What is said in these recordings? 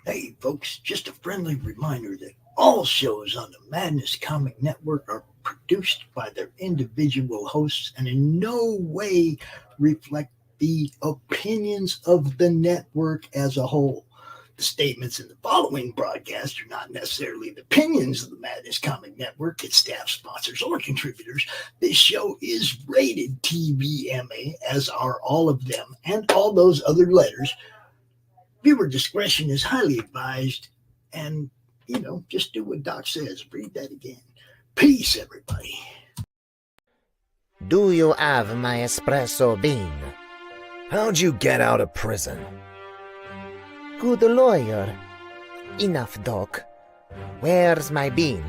Hey, folks, just a friendly reminder that all shows on the Madness Comic Network are produced by their individual hosts and in no way reflect the opinions of the network as a whole. The statements in the following broadcast are not necessarily the opinions of the Madness Comic Network, its staff, sponsors, or contributors. This show is rated TVMA, as are all of them and all those other letters. Viewer discretion is highly advised. And, just do what Doc says. Read that again. Peace, everybody. Do you have my espresso bean? How'd you get out of prison? Good lawyer. Enough, Doc. Where's my bean?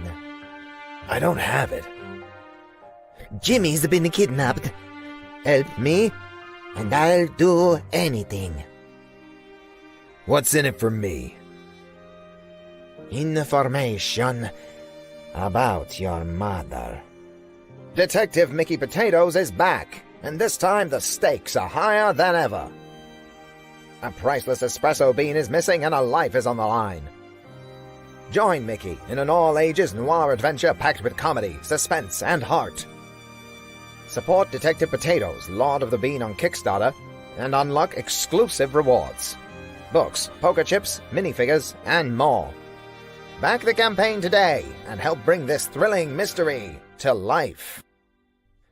I don't have it. Jimmy's been kidnapped. Help me, and I'll do anything. What's in it for me? Information about your mother. Detective Mickey Potatoes is back, and this time the stakes are higher than ever. A priceless espresso bean is missing and a life is on the line. Join Mickey in an all-ages noir adventure packed with comedy, suspense, and heart. Support Detective Potatoes, Lord of the Bean on Kickstarter, and unlock exclusive rewards. Books, poker chips, minifigures, and more. Back the campaign today and help bring this thrilling mystery to life.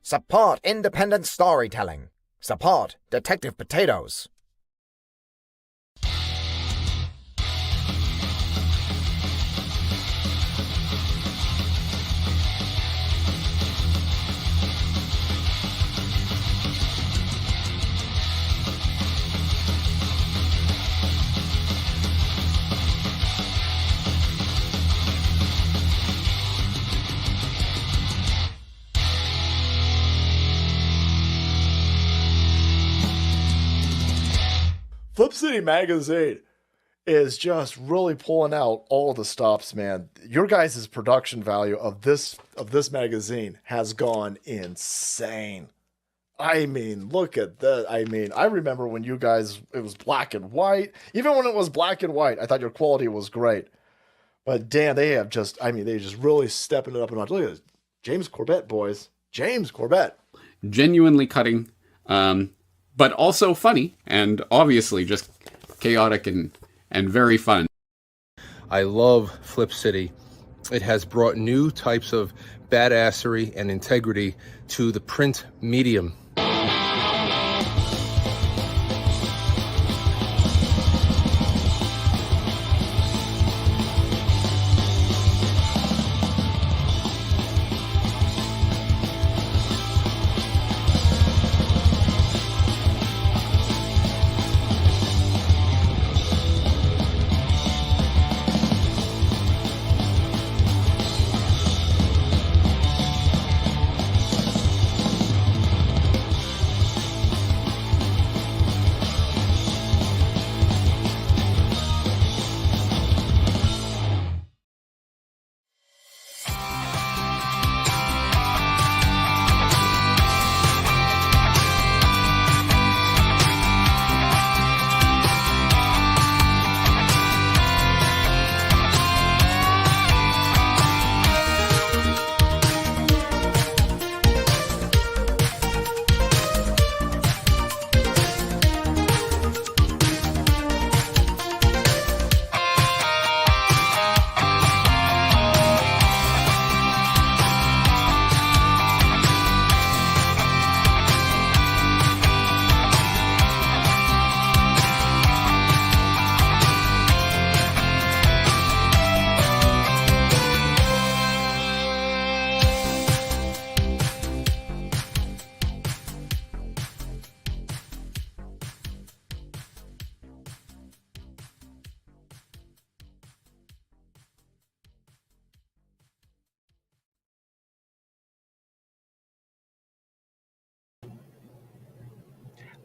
Support independent storytelling. Support Detective Potatoes. Flip City Magazine is just really pulling out all the stops, man. Your guys' production value of this magazine has gone insane. I mean, look at that. I mean, I remember when you guys, it was black and white. Even when it was black and white, I thought your quality was great. But damn, they just really stepping it up a notch. Look at this. James Corbett, boys. James Corbett. Genuinely cutting. But also funny, and obviously just chaotic and very fun. I love Flip City. It has brought new types of badassery and integrity to the print medium.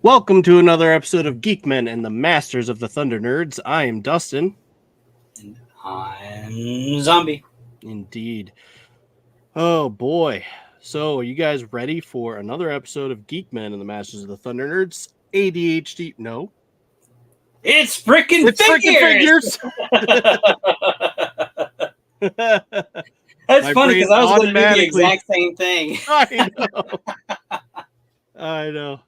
Welcome to another episode of Geek-men and the Masters of the Thunder Nerds. I am Dustin. And I'm Zombie. Indeed. Oh boy. So are you guys ready for another episode of Geek-men and the Masters of the Thunder Nerds? ADHD? No. It's Frickin' It's figures. Frickin' figures. That's My funny brain because I was going to do the automatically- exact same thing. I know. I know.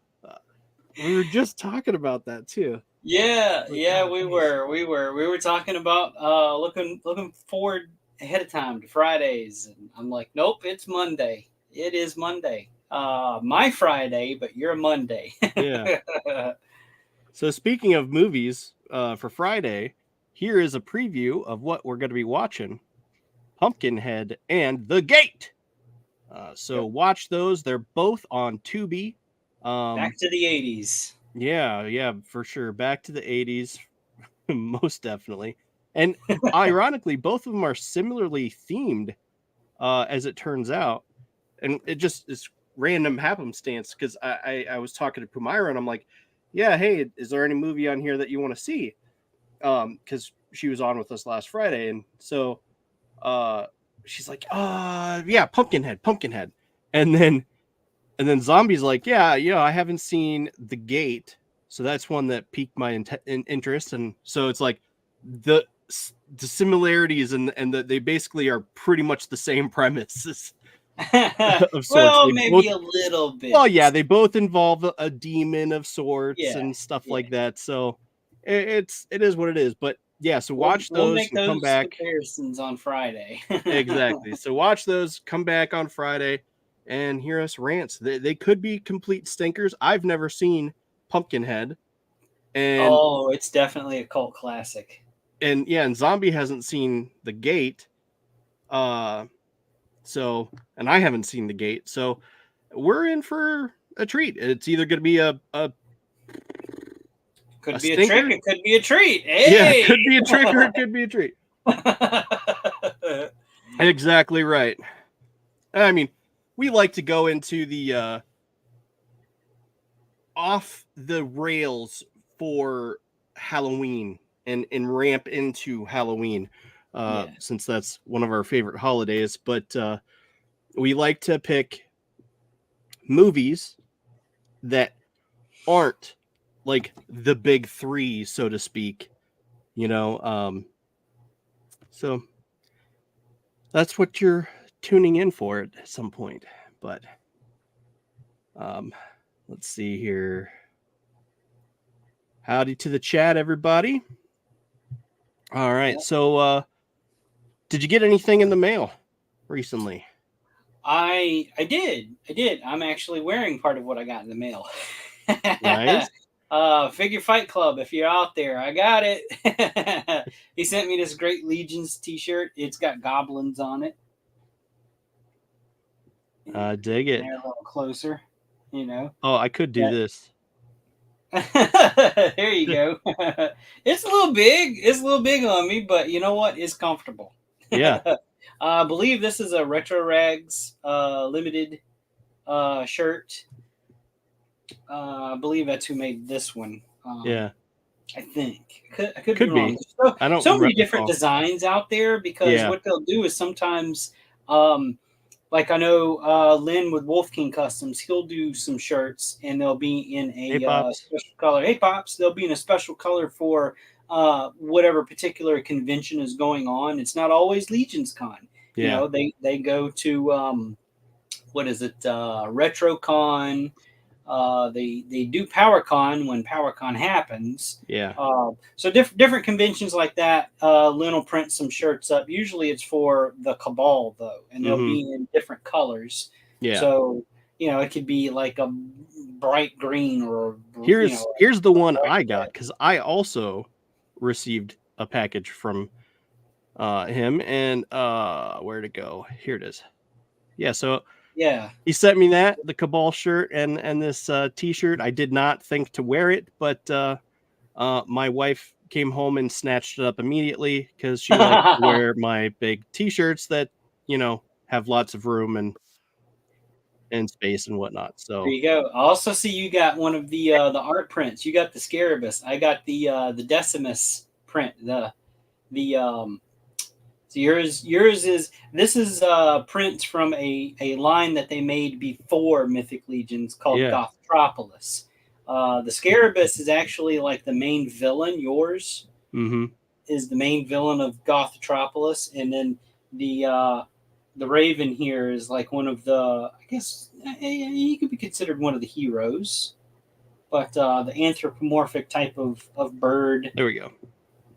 We were just talking about that too. Yeah, But yeah, God, we geez. were talking about looking forward ahead of time to Fridays, and I'm like, nope, it's Monday. It is Monday. My Friday, but you're Monday. Yeah. So speaking of movies, for Friday, here is a preview of what we're going to be watching: Pumpkinhead and The Gate. So watch those. They're both on Tubi. Back to the 80s. Yeah, for sure. Back to the 80s, most definitely. And ironically, both of them are similarly themed, as it turns out. And it just is random happenstance because I was talking to Pumira and I'm like, yeah, hey, is there any movie on here that you want to see? Because she was on with us last Friday. And so she's like, yeah, Pumpkinhead. And then Zombie's like, yeah, I haven't seen The Gate, so that's one that piqued my interest. And so it's like the similarities and they basically are pretty much the same premises of sorts. Well, They maybe both, a little bit. well, yeah, they both involve a demon of sorts Yeah, and stuff yeah. like that. So it is what it is. But yeah, so watch We'll those make and come those back. comparisons on Friday. Exactly. So watch those, come back on Friday and hear us rants. They could be complete stinkers. I've never seen Pumpkinhead. And Oh, it's definitely a cult classic. and Zombie hasn't seen The Gate. So, and I haven't seen The Gate. So we're in for a treat. It's either going to be a Could a be stinker. a trick, it could be a treat. Hey! Yeah, it could be a trick or it could be a treat. Exactly right. I mean, we like to go into the off the rails for Halloween and ramp into Halloween, since that's one of our favorite holidays. But we like to pick movies that aren't like the big three, so to speak. So that's what you're tuning in for at some point. But let's see here. Howdy to the chat, everybody. All right. So did you get anything in the mail recently? I did. I'm actually wearing part of what I got in the mail. Nice. Figure Fight Club, if you're out there, I got it. He sent me this Great Legions t-shirt. It's got goblins on it. Dig it. They're a little closer, Oh, I could do this. There you go. It's a little big. It's a little big on me, but you know what? It's comfortable. Yeah. I believe this is a Retro Rags limited shirt. I believe that's who made this one. Yeah. I think. I could be wrong. So, I don't so many different designs out there because what they'll do is sometimes, like I know Lynn with Wolf King Customs, he'll do some shirts and they'll be in a special color. Hey, Pops, they'll be in a special color for whatever particular convention is going on. It's not always Legion's Con. Yeah. They go to, what is it, RetroCon. They do PowerCon when PowerCon happens. Yeah. So different conventions like that. Lynn will print some shirts up. Usually it's for the Cabal though, and they'll be in different colors. Yeah. So it could be like a bright green or here's the one I got because I also received a package from him and where'd it go? Here it is. Yeah. So. Yeah, he sent me the Cabal shirt and this t-shirt. I did not think to wear it, but my wife came home and snatched it up immediately because she likes to wear my big t-shirts that have lots of room and space and whatnot. So there you go. I also see you got one of the art prints. You got the Scarabus. I got the Decimus print. So yours is prints from a line that they made before Mythic Legions called Gothropolis. The Scarabus is actually like the main villain. Yours is the main villain of Gothropolis, and then the Raven here is like one of the, I guess he could be considered one of the heroes, but the anthropomorphic type of bird. There we go.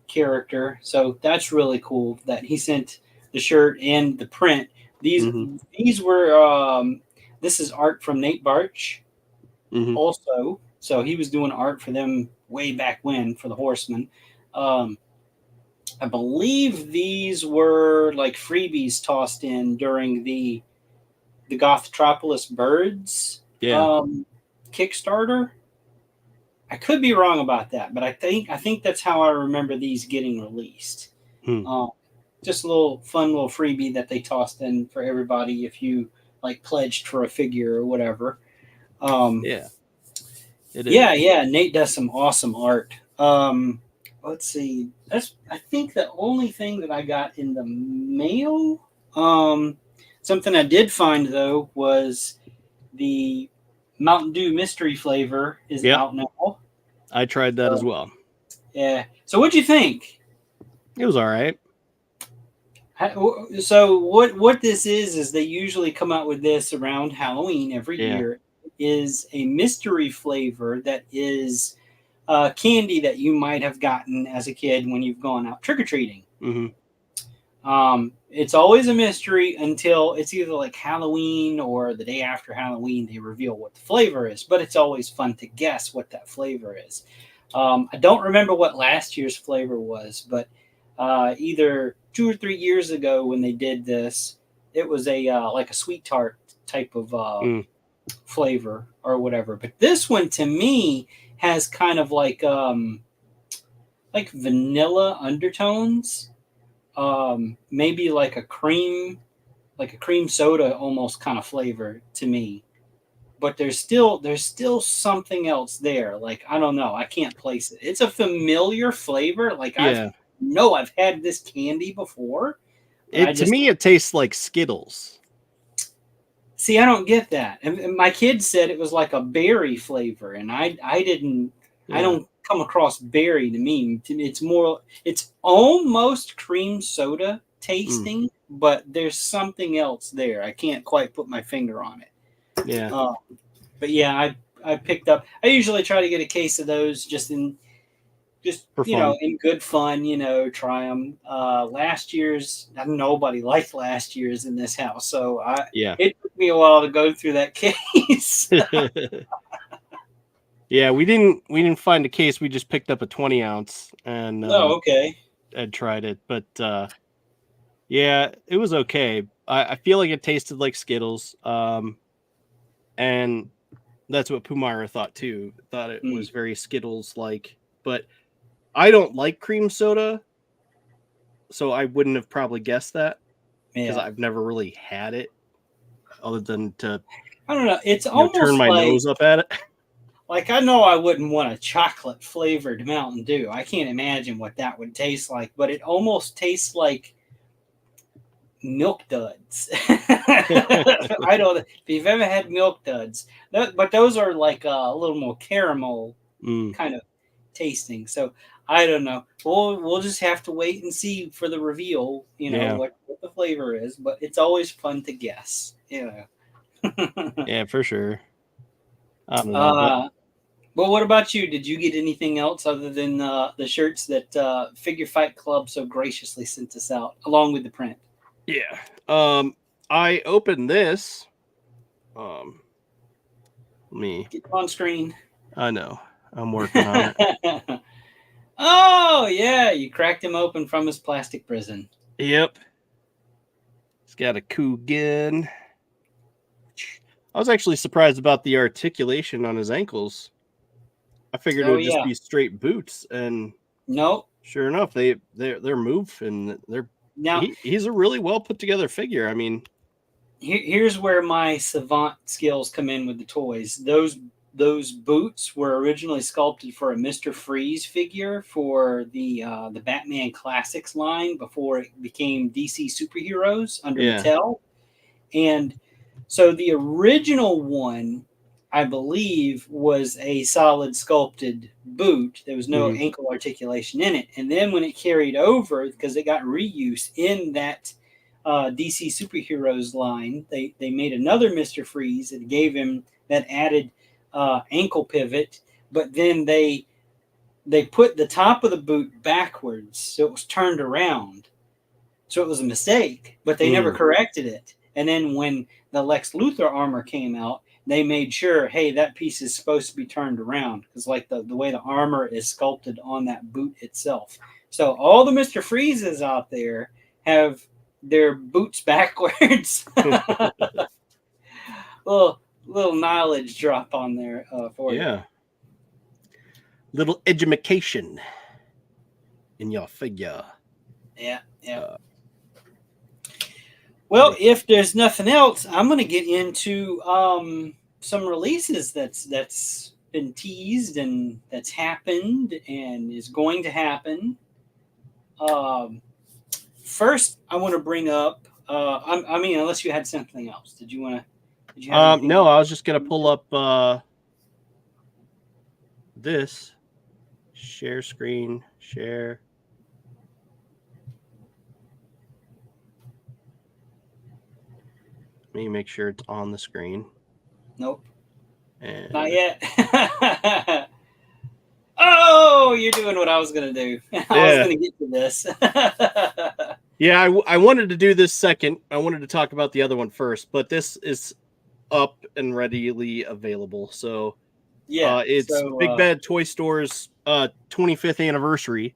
Character. So that's really cool that he sent the shirt and the print. These were this is art from Nate Barch also. So he was doing art for them way back when for the Horsemen. I believe these were like freebies tossed in during the Gothropolis Birds Kickstarter. I could be wrong about that, but I think that's how I remember these getting released. Just a little fun little freebie that they tossed in for everybody if you like pledged for a figure or whatever. It is. Yeah. Nate does some awesome art. Let's see. That's I think the only thing that I got in the mail. Something I did find though was the Mountain Dew mystery flavor is out now. I tried that as well. Yeah. So what'd you think? It was all right. So what this is they usually come out with this around Halloween every year. Is a mystery flavor that is candy that you might have gotten as a kid when you've gone out trick-or-treating. It's always a mystery until it's either like Halloween or the day after Halloween they reveal what the flavor is, but it's always fun to guess what that flavor is. I don't remember what last year's flavor was, but either 2 or 3 years ago when they did this, it was a like a sweet tart type of flavor or whatever. But this one to me has kind of like vanilla undertones. Maybe like a cream soda almost kind of flavor to me, but there's still something else there. Like, I don't know. I can't place it. It's a familiar flavor. Like I've had this candy before. To me, it tastes like Skittles. See, I don't get that. And my kids said it was like a berry flavor, and I didn't. I don't come across berry to me. It's almost cream soda tasting, but there's something else there. I can't quite put my finger on it. Yeah. But yeah, I picked up. I usually try to get a case of those just in good fun. Try them. Last year's, nobody liked last year's in this house, so it took me a while to go through that case. Yeah, we didn't find a case. We just picked up a 20 ounce and and tried it. But yeah, it was okay. I feel like it tasted like Skittles. And that's what Pumara thought too. Thought it was very Skittles like. But I don't like cream soda, so I wouldn't have probably guessed that because I've never really had it other than to I don't know. It's almost turn my nose up at it. Like, I know I wouldn't want a chocolate flavored Mountain Dew. I can't imagine what that would taste like, but it almost tastes like Milk Duds. I don't know if you've ever had Milk Duds, but those are like a little more caramel kind of tasting. So I don't know. We'll just have to wait and see for the reveal, what the flavor is, but it's always fun to guess. Yeah, for sure. I don't know. Well, what about you? Did you get anything else other than the shirts that Figure Fight Club so graciously sent us out, along with the print? Yeah. I opened this. Let me get on screen. I know. I'm working on it. Oh, yeah. You cracked him open from his plastic prison. Yep. He's got a Coogan. I was actually surprised about the articulation on his ankles. I figured it would just be straight boots, and nope. Sure enough, they're moving, and they're he's a really well put together figure. I mean, here's where my savant skills come in with the toys. Those boots were originally sculpted for a Mr. Freeze figure for the Batman Classics line before it became DC Superheroes under Mattel, and so the original one I believe, was a solid sculpted boot. There was no ankle articulation in it. And then when it carried over, because it got reuse in that DC Superheroes line, they made another Mr. Freeze and gave him that added ankle pivot. But then they put the top of the boot backwards, so it was turned around. So it was a mistake, but they never corrected it. And then when the Lex Luthor armor came out, they made sure, hey, that piece is supposed to be turned around, because like the way the armor is sculpted on that boot itself. So all the Mr. Freezes out there have their boots backwards. little knowledge drop on there for you. Yeah. Little education in your figure. Yeah. Well, if there's nothing else, I'm going to get into some releases that's been teased and that's happened and is going to happen. First, I want to bring up. I mean, unless you had something else, did you want to? No, I was just going to pull up this. Share screen. Share. Let me make sure it's on the screen. Nope. And... Not yet. Oh, you're doing what I was going to do. I was going to get to this. Yeah, I wanted to do this second. I wanted to talk about the other one first, but this is up and readily available. So yeah, it's Big Bad Toy Store's 25th anniversary.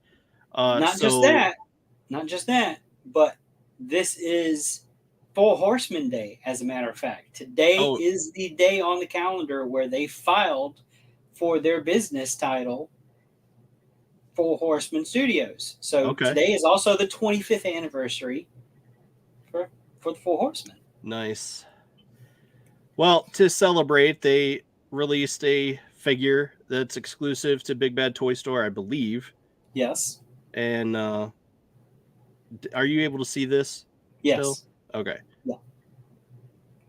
Not just that, but this is Four Horsemen Day, as a matter of fact. Today is the day on the calendar where they filed for their business title, Four Horsemen Studios. So today is also the 25th anniversary for the Four Horsemen. Nice. Well, to celebrate, they released a figure that's exclusive to Big Bad Toy Store, I believe. Yes. And are you able to see this? Yes. Still? Okay. Yeah.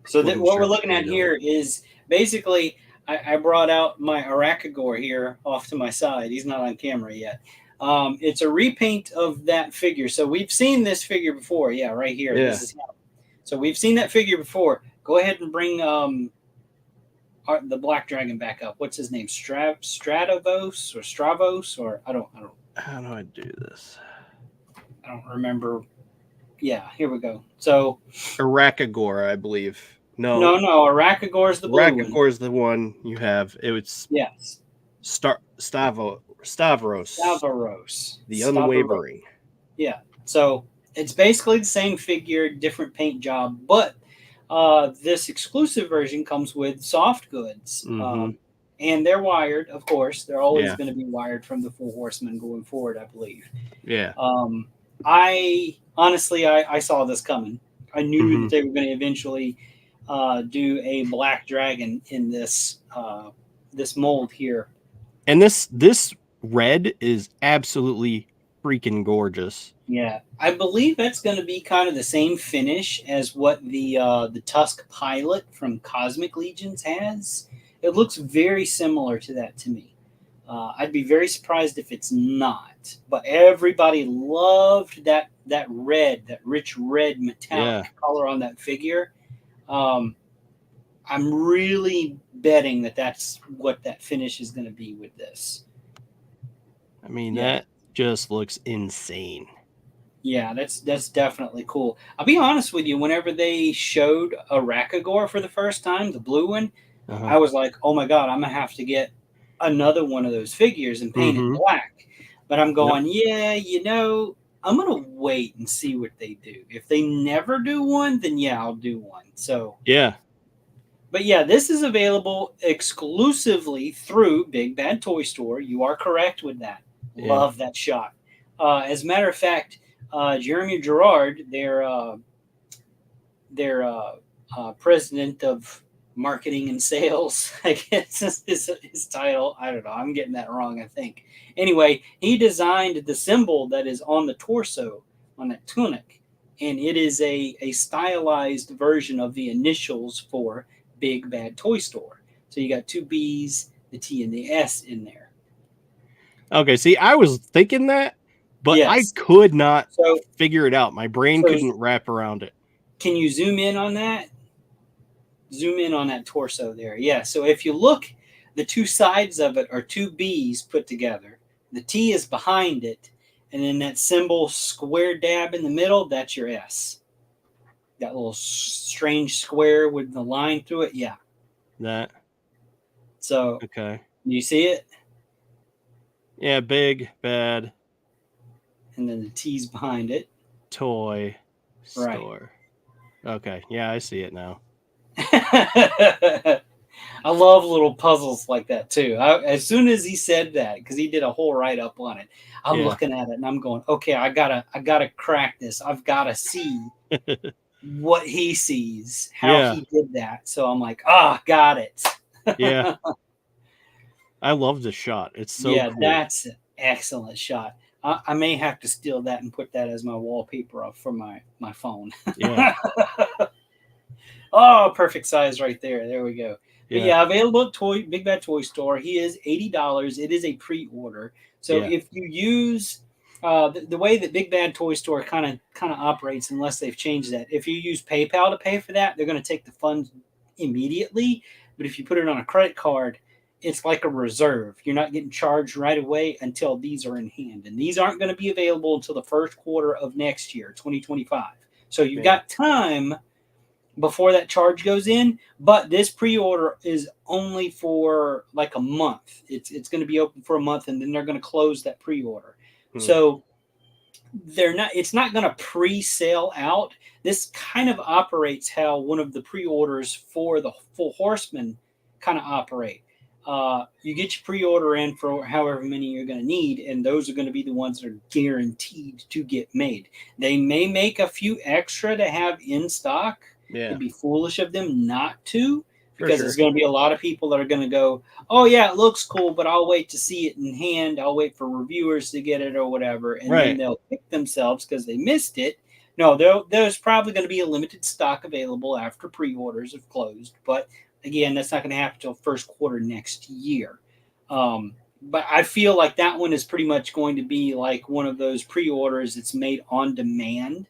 So what we're looking at here is basically, I brought out my Arachagore here off to my side. He's not on camera yet. It's a repaint of that figure. So we've seen this figure before. Yeah, right here. Yeah. This is him. So we've seen that figure before. Go ahead and bring the Black Dragon back up. What's his name? Stravos or Stravos or I don't. How do I do this? I don't remember. Yeah, here we go. So Arachagore, I believe. No. Arachagore is the blue one. Arachagore is the one you have. It's Stavros. The Unwavering. Yeah. So it's basically the same figure, different paint job, but this exclusive version comes with soft goods. Mm-hmm. And they're wired, of course. They're always going to be wired from the Four Horsemen going forward, I believe. Yeah. I honestly saw this coming. I knew that they were going to eventually do a Black Dragon in this mold here. And this red is absolutely freaking gorgeous. Yeah, I believe that's going to be kind of the same finish as what the Tusk Pilot from Cosmic Legions has. It looks very similar to that to me. I'd be very surprised if it's not. But everybody loved that red, that rich red metallic color on that figure. I'm really betting that that's what that finish is going to be with this. I mean, that just looks insane. Yeah, that's definitely cool. I'll be honest with you. Whenever they showed Arachagore for the first time, the blue one, I was like, oh my God, I'm going to have to get another one of those figures and paint it black. But I'm going, I'm going to wait and see what they do. If they never do one, then I'll do one. So, But this is available exclusively through Big Bad Toy Store. You are correct with that. Love that shot. As a matter of fact, Jeremy Gerard, their president of marketing and sales, I guess is his title. I don't know. I'm getting that wrong, I think. Anyway, he designed the symbol that is on the torso, on that tunic. And it is a stylized version of the initials for Big Bad Toy Store. So you got two B's, the T, and the S in there. Okay, see, I was thinking that, but I Yes. could not So figure it out. My brain couldn't wrap around it. can you zoom in on that? Zoom in on that torso there. Yeah. So if you look, the two sides of it are two B's put together. The T is behind it, and then that symbol square dab in the middle, that's your S. That little strange square with the line through it. Yeah. That. So Okay. you see it? Yeah, big, bad. And then the T's behind it. Toy Right. store. Okay. Yeah, I see it now. I love little puzzles like that too. As soon as he said that, because he did a whole write up on it, I'm looking at it and I'm going, okay, I gotta crack this. I've gotta see what he sees, how he did that. So I'm like, got it. Yeah. I love this shot. It's so cool. That's an excellent shot. I may have to steal that and put that as my wallpaper up for my phone. Yeah. Oh, perfect size right there. There we go. But available at Big Bad Toy Store. He is $80. It is a pre-order. So if you use the way that Big Bad Toy Store kind of operates, unless they've changed that, if you use PayPal to pay for that, they're going to take the funds immediately. But if you put it on a credit card, it's like a reserve. You're not getting charged right away until these are in hand. And these aren't going to be available until the first quarter of next year, 2025. So you've got time before that charge goes in, but this pre-order is only for like a month. It's going to be open for a month, and then they're going to close that pre-order. So it's not going to pre-sale out. This kind of operates how one of the pre-orders for the Full Horseman kind of operate. You get your pre-order in for however many you're going to need, and those are going to be the ones that are guaranteed to get made. They may make a few extra to have in stock. It'd be foolish of them not to, because there's going to be a lot of people that are going to go, oh yeah, it looks cool, but I'll wait to see it in hand. I'll wait for reviewers to get it or whatever, and then they'll pick themselves because they missed it. No, there's probably going to be a limited stock available after pre-orders have closed, but again, that's not going to happen until first quarter next year. But I feel like that one is pretty much going to be like one of those pre-orders that's made on demand.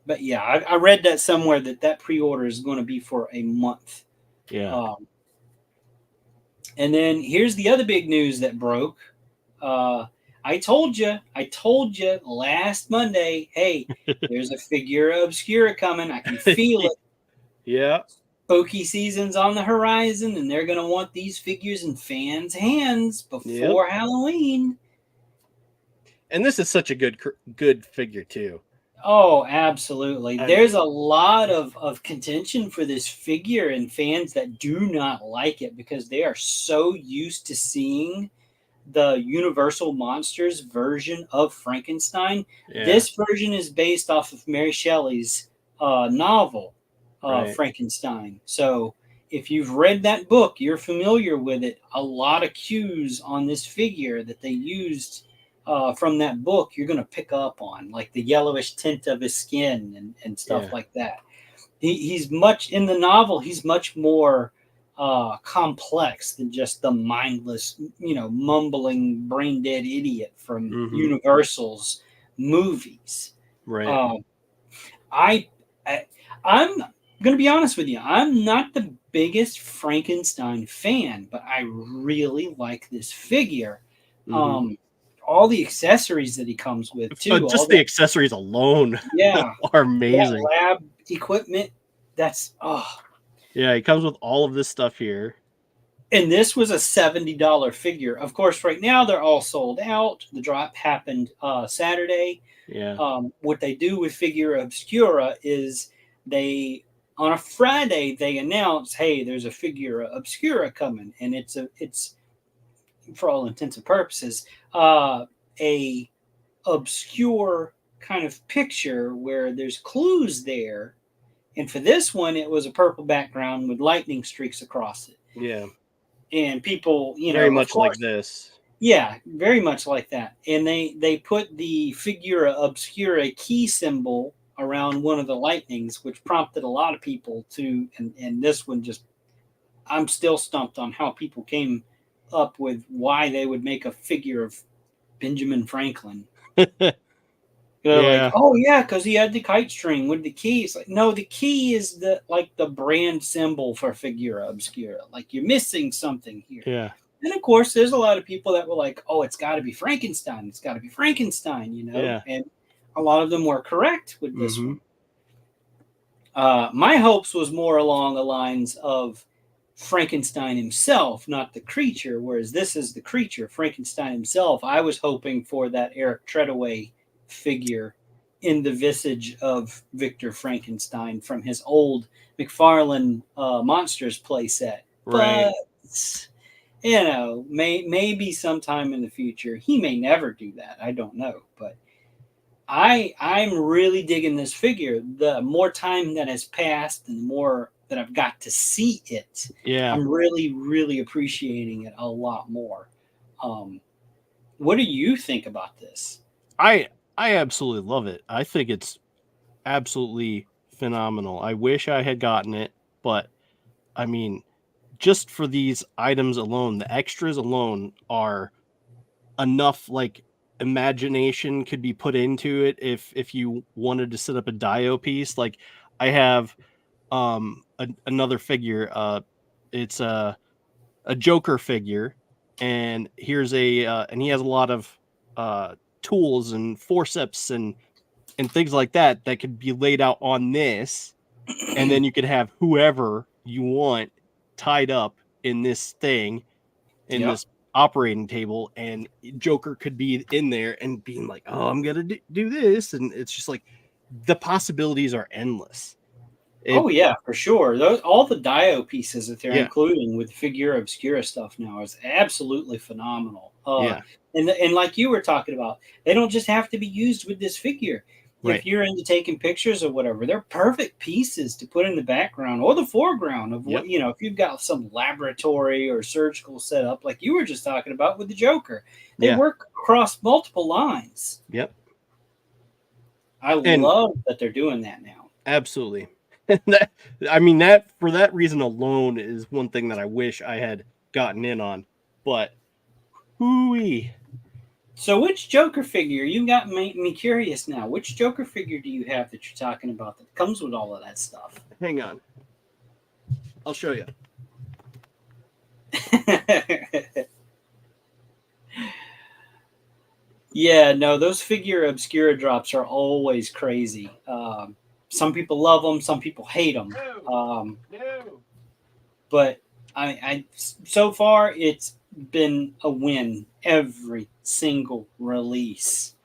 But yeah, I read that somewhere that pre-order is going to be for a month. Yeah. And then here's the other big news that broke. I told you last Monday, hey, there's a figure obscura coming. I can feel it. Yeah. Spooky season's on the horizon, and they're going to want these figures in fans' hands before Halloween. And this is such a good figure too. Oh, absolutely. There's a lot of contention for this figure and fans that do not like it because they are so used to seeing the Universal Monsters version of Frankenstein. Yeah. This version is based off of Mary Shelley's novel, Frankenstein. So if you've read that book, you're familiar with it. A lot of cues on this figure that they used from that book, you're going to pick up on, like the yellowish tint of his skin and stuff like that. He's much in the novel. He's much more complex than just the mindless, mumbling, brain dead idiot from Universal's movies. Right. I'm going to be honest with you. I'm not the biggest Frankenstein fan, but I really like this figure. All the accessories that he comes with too. Just the accessories alone, are amazing. That lab equipment, that's yeah. He comes with all of this stuff here, and this was a $70 figure. Of course, right now they're all sold out. The drop happened Saturday. Yeah. What they do with Figure Obscura is on a Friday they announce, hey, there's a Figure Obscura coming, and it's for all intents and purposes, a obscure kind of picture where there's clues there. And for this one, it was a purple background with lightning streaks across it. Yeah. And people, very much like this. Yeah, very much like that. And they put the Figura Obscura key symbol around one of the lightnings, which prompted a lot of people to, and this one just I'm still stumped on how people came up with why they would make a figure of Benjamin Franklin. Like, oh yeah, because he had the kite string with the key. It's like, no, the key is the brand symbol for Figura Obscura. Like, you're missing something here. Yeah. And of course, there's a lot of people that were like, oh, it's got to be Frankenstein. It's got to be Frankenstein, Yeah. And a lot of them were correct with this one. My hopes was more along the lines of Frankenstein himself, not the creature, whereas this is the creature, Frankenstein himself. I was hoping for that Eric Treadaway figure in the visage of Victor Frankenstein from his old McFarlane Monsters playset. Right. But, maybe sometime in the future. He may never do that. I don't know. But I'm really digging this figure. The more time that has passed and the more that I've got to see it, I'm really, really appreciating it a lot more. What do you think about this? I absolutely love it. I think it's absolutely phenomenal. I wish I had gotten it, but I mean, just for these items alone, the extras alone are enough. Like, imagination could be put into it if you wanted to set up a Dio piece. Like, I have another figure. It's a Joker figure, and here's and he has a lot of tools and forceps and things like that could be laid out on this, and then you could have whoever you want tied up in this thing, in this operating table, and Joker could be in there and being like, oh, I'm gonna do this, and it's just like the possibilities are endless. Oh yeah, for sure. All the Dio pieces that they're including with Figura Obscura stuff now is absolutely phenomenal. And like you were talking about, they don't just have to be used with this figure. Right. If you're into taking pictures or whatever, they're perfect pieces to put in the background or the foreground of what, if you've got some laboratory or surgical setup, like you were just talking about with the Joker. They work across multiple lines. Yep. I love that they're doing that now. Absolutely. that for that reason alone is one thing that I wish I had gotten in on. But hooey. So which Joker figure, you got me curious now. Which Joker figure do you have that you're talking about that comes with all of that stuff? Hang on. I'll show you. Yeah, no, those Figura Obscura drops are always crazy. Some people love them, some people hate them. But I so far it's been a win every single release.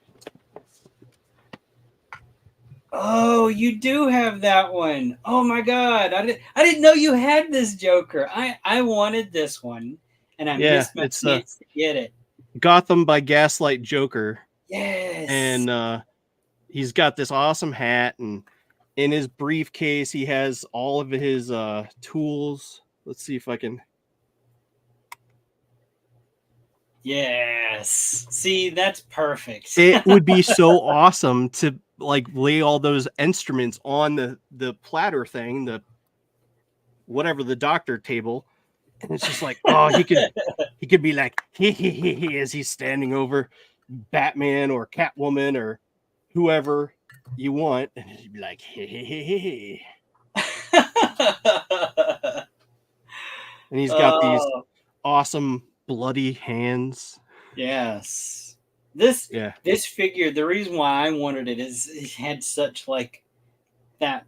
Oh, you do have that one. Oh my God, I didn't know you had this Joker. I wanted this one, and I missed my chance to get it. Gotham by Gaslight Joker. Yes, and he's got this awesome hat, and in his briefcase he has all of his tools. Let's see if I can. Yes. See, that's perfect. It would be so awesome to like lay all those instruments on the platter thing, the whatever, the doctor table, and it's just like, oh, he could be like he as he's standing over Batman or Catwoman or whoever you want, and he'd be like, hey. And he's got these awesome bloody hands. Yes. This figure, the reason why I wanted it is it had such like that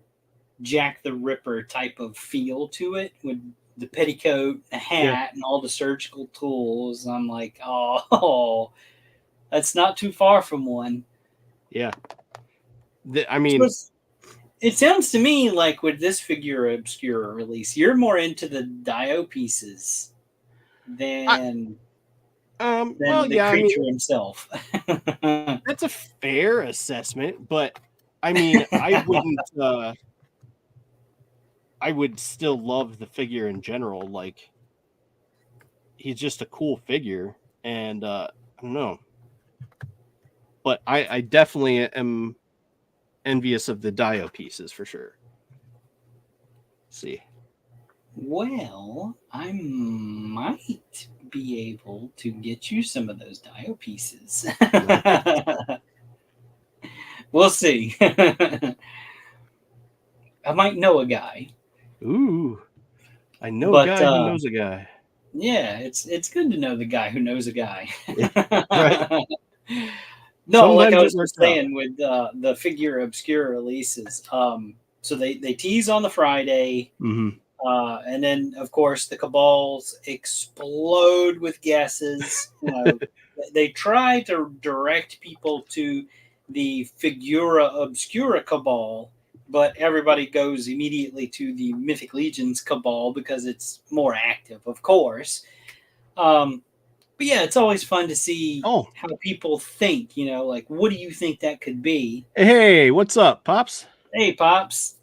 Jack the Ripper type of feel to it with the petticoat, the hat, and all the surgical tools. I'm like, oh, that's not too far from one. Yeah. I mean, it sounds to me like with this Figura Obscura release, you're more into the Dio pieces than the creature himself. That's a fair assessment, but I mean, I wouldn't. I would still love the figure in general. Like, he's just a cool figure, and I don't know, but I definitely am envious of the Dio pieces for sure. Let's see. Well, I might be able to get you some of those Dio pieces. We'll see. I might know a guy. Ooh, I know But, a guy who knows a guy. Yeah, it's good to know the guy who knows a guy. Right. No, Sometimes like I it was works just saying with the figure obscure releases. So they tease on the Friday, Mm-hmm. and then of course the cabals explode with guesses. You know, they try to direct people to the figura obscura cabal, but everybody goes immediately to the Mythic Legions cabal because it's more active, of course. But yeah, it's always fun to see Oh. how people think, you know, like, what do you think that could be? Hey, what's up, Pops? Hey, Pops.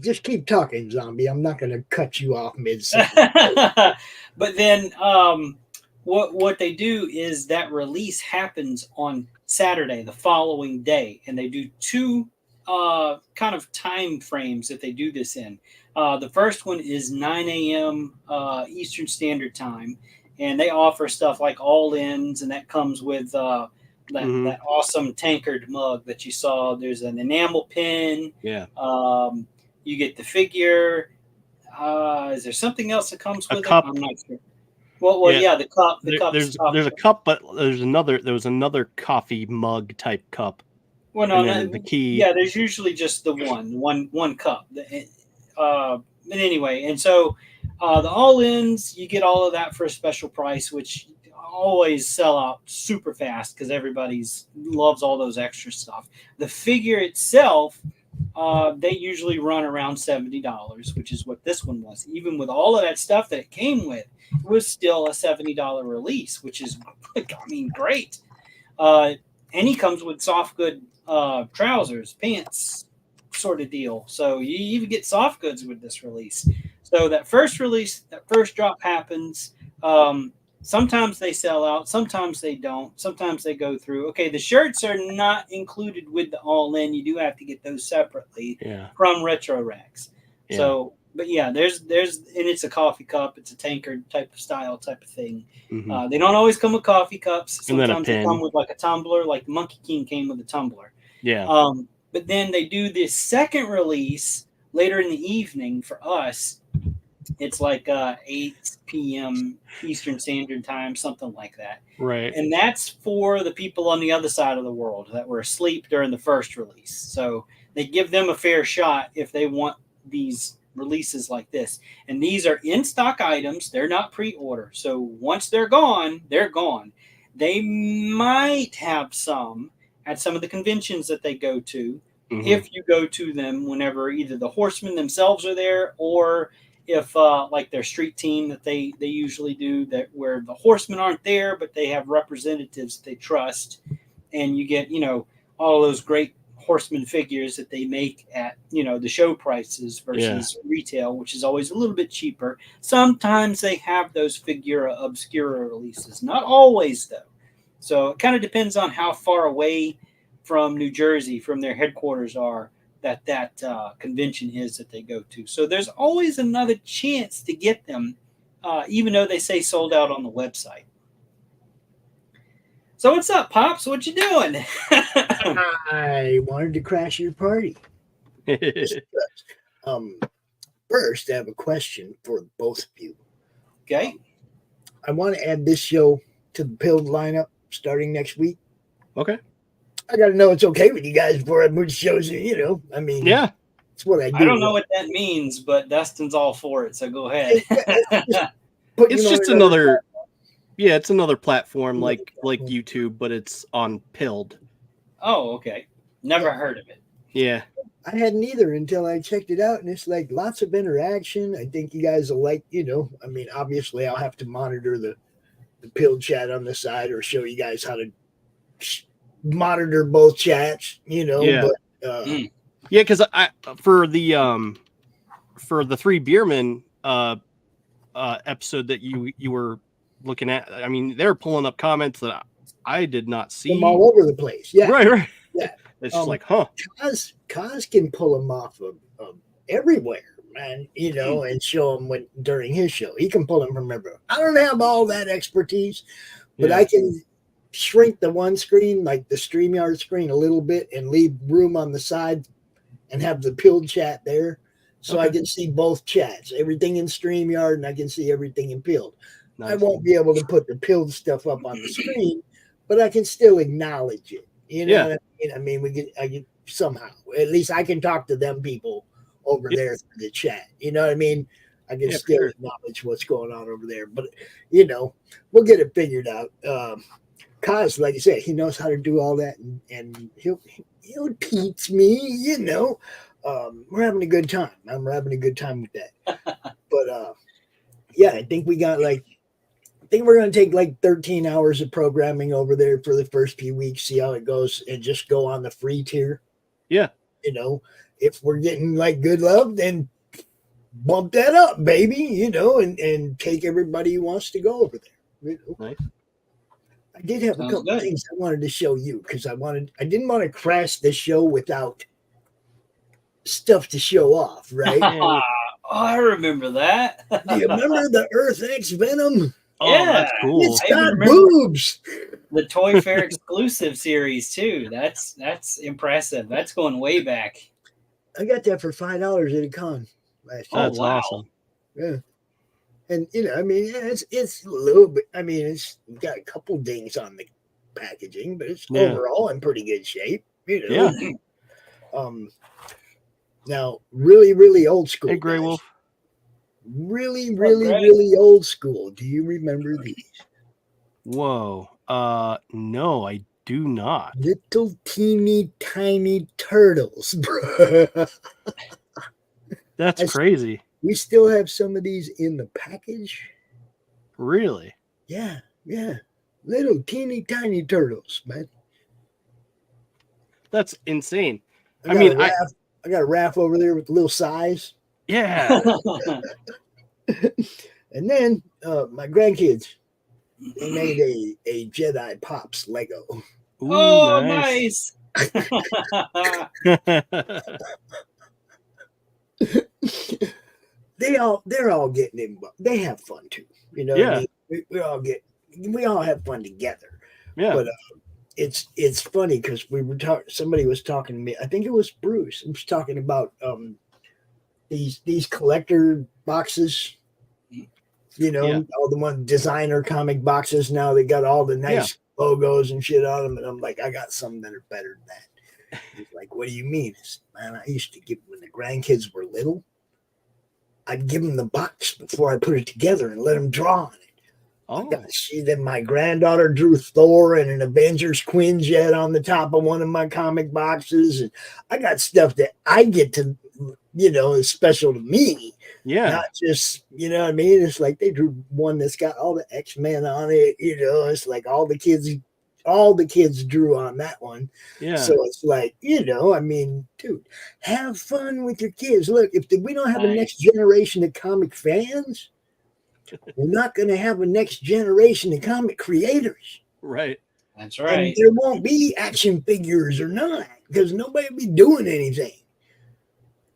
Just keep talking, Zombie. I'm not going to cut you off mid-sentence. But then what they do is that release happens on Saturday, the following day, and they do two kind of time frames that they do this in. The first one is 9 a.m. Eastern Standard Time, and they offer stuff like all-ins, and that comes with that awesome tankard mug that you saw. There's an enamel pin. Yeah. You get the figure. Is there something else that comes with cup. it? I'm not sure. Well, yeah, the cup. There's a cup, but there was another coffee mug type cup. Well, no, the key. Yeah, there's usually just the one cup. But anyway, and so the all-ins, you get all of that for a special price, which always sell out super fast because everybody's loves all those extra stuff. The figure itself, they usually run around $70, which is what this one was. Even with all of that stuff that it came with, it was still a $70 release, which is, I mean, great. And he comes with soft good trousers, pants, sort of deal. So you even get soft goods with this release. So that first release, that first drop happens. Sometimes they sell out, sometimes they don't, sometimes they go through. Okay, the shirts are not included with the all-in. You do have to get those separately from Retro Racks. Yeah. So, but yeah, there's, and it's a coffee cup. It's a tankard type of style type of thing. Mm-hmm. They don't always come with coffee cups. Sometimes they come with like a tumbler, like the Monkey King came with a tumbler. Yeah. But then they do this second release later in the evening for us. It's like 8 p.m. Eastern Standard Time, something like that. Right. And that's for the people on the other side of the world that were asleep during the first release. So they give them a fair shot if they want these releases like this. And these are in-stock items. They're not pre-order. So once they're gone, they're gone. They might have some at some of the conventions that they go to, if you go to them whenever either the horsemen themselves are there or if like their street team that they usually do, that where the horsemen aren't there, but they have representatives they trust, and you get, you know, all those great horseman figures that they make at, you know, the show prices versus retail, which is always a little bit cheaper. Sometimes they have those figura obscura releases, not always though. So it kind of depends on how far away from New Jersey, from their headquarters are, that convention is that they go to. So there's always another chance to get them, even though they say sold out on the website. So what's up, Pops? What you doing? I wanted to crash your party. First, I have a question for both of you. Okay. I want to add this show to the Pilled lineup starting next week. Okay. I got to know it's okay with you guys before I move shows. You know, I mean, yeah, it's what I do. I don't know what that means, but Dustin's all for it. So go ahead. It's just another. Yeah, it's another platform like YouTube, but it's on Pilled. Oh, okay. Never heard of it. Yeah. I hadn't either until I checked it out, and it's like lots of interaction. I think you guys will like, you know, I mean, obviously I'll have to monitor the Pilled chat on the side or show you guys how to monitor both chats, you know. Yeah. But, yeah, because I for the Three Beermen episode that you were looking at, I mean, they're pulling up comments that I did not see. Them all over the place. Yeah. Right. Yeah. It's just like, huh. Kaz can pull them off of everywhere. man, and show him during his show. He can pull them from everywhere. I don't have all that expertise, but I can shrink the one screen, like the StreamYard screen, a little bit and leave room on the side and have the Pilled chat there. So I can see both chats, everything in StreamYard, and I can see everything in Pilled. Nice. I won't be able to put the Pilled stuff up on the screen, but I can still acknowledge it. You know what I mean? I mean, I can somehow, at least I can talk to them people over there through the chat. You know what I mean? I can still acknowledge what's going on over there, but we'll get it figured out. Kaz, like I said, he knows how to do all that, and he'll teach me. We're having a good time. I'm having a good time with that. But I think we got I think we're going to take like 13 hours of programming over there for the first few weeks, see how it goes, and just go on the free tier. Yeah. If we're getting like good love, then bump that up, baby, and take everybody who wants to go over there. Nice. I did have a couple of things I wanted to show you because I didn't want to crash the show without stuff to show off, right? I remember that. Do you remember the Earth X Venom? Oh, that's cool. It's got boobs. The Toy Fair exclusive series too. That's impressive. That's going way back. I got that for $5 at a con last year. That's awesome. Yeah. And I mean, it's a little bit. I mean, it's got a couple dings on the packaging, but it's overall in pretty good shape. Yeah. Now, really, really old school. Hey, Grey Wolf. Really, really old school. Do you remember these? Whoa. No, I do not. Little teeny tiny turtles, bro. That's crazy. We still have some of these in the package. Really? Yeah. Little teeny tiny turtles, man. That's insane. I got a raft over there with a little size. Yeah. And then my grandkids, they made a Jedi Pops Lego. Ooh, nice. They're all getting involved. They have fun too. I mean? we all have fun together. Yeah. But it's funny because somebody was talking to me. I think it was Bruce. He was talking about these collector boxes. All the one designer comic boxes now. They got all the nice logos and shit on them, and I'm like, I got some that are better than that. He's like, what do you mean? Man, I used to give when the grandkids were little, I'd give them the box before I put it together and let them draw on it. Oh, see, then my granddaughter drew Thor and an Avengers Quinjet on the top of one of my comic boxes, and I got stuff that I get to, is special to me. Yeah, not just what I mean. It's like they drew one that's got all the X-Men on it. It's like all the kids drew on that one. Yeah. So it's like, I mean, dude, have fun with your kids. Look, if we don't have a next generation of comic fans, we're not going to have a next generation of comic creators. Right. That's right. And there won't be action figures or not because nobody will be doing anything.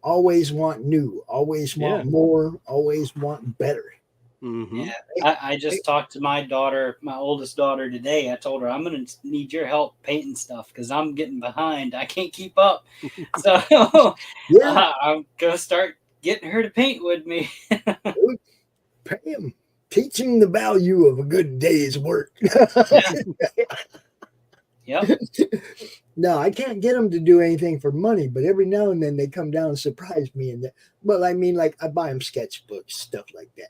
Always want new, always want more, always want better. Mm-hmm. Yeah, I just talked to my daughter, my oldest daughter today. I told her I'm going to need your help painting stuff because I'm getting behind. I can't keep up. So I'm going to start getting her to paint with me. Pay him. Teach him the value of a good day's work. Yep. No, I can't get them to do anything for money, but every now and then they come down and surprise me. Well, I mean, like I buy them sketchbooks, stuff like that.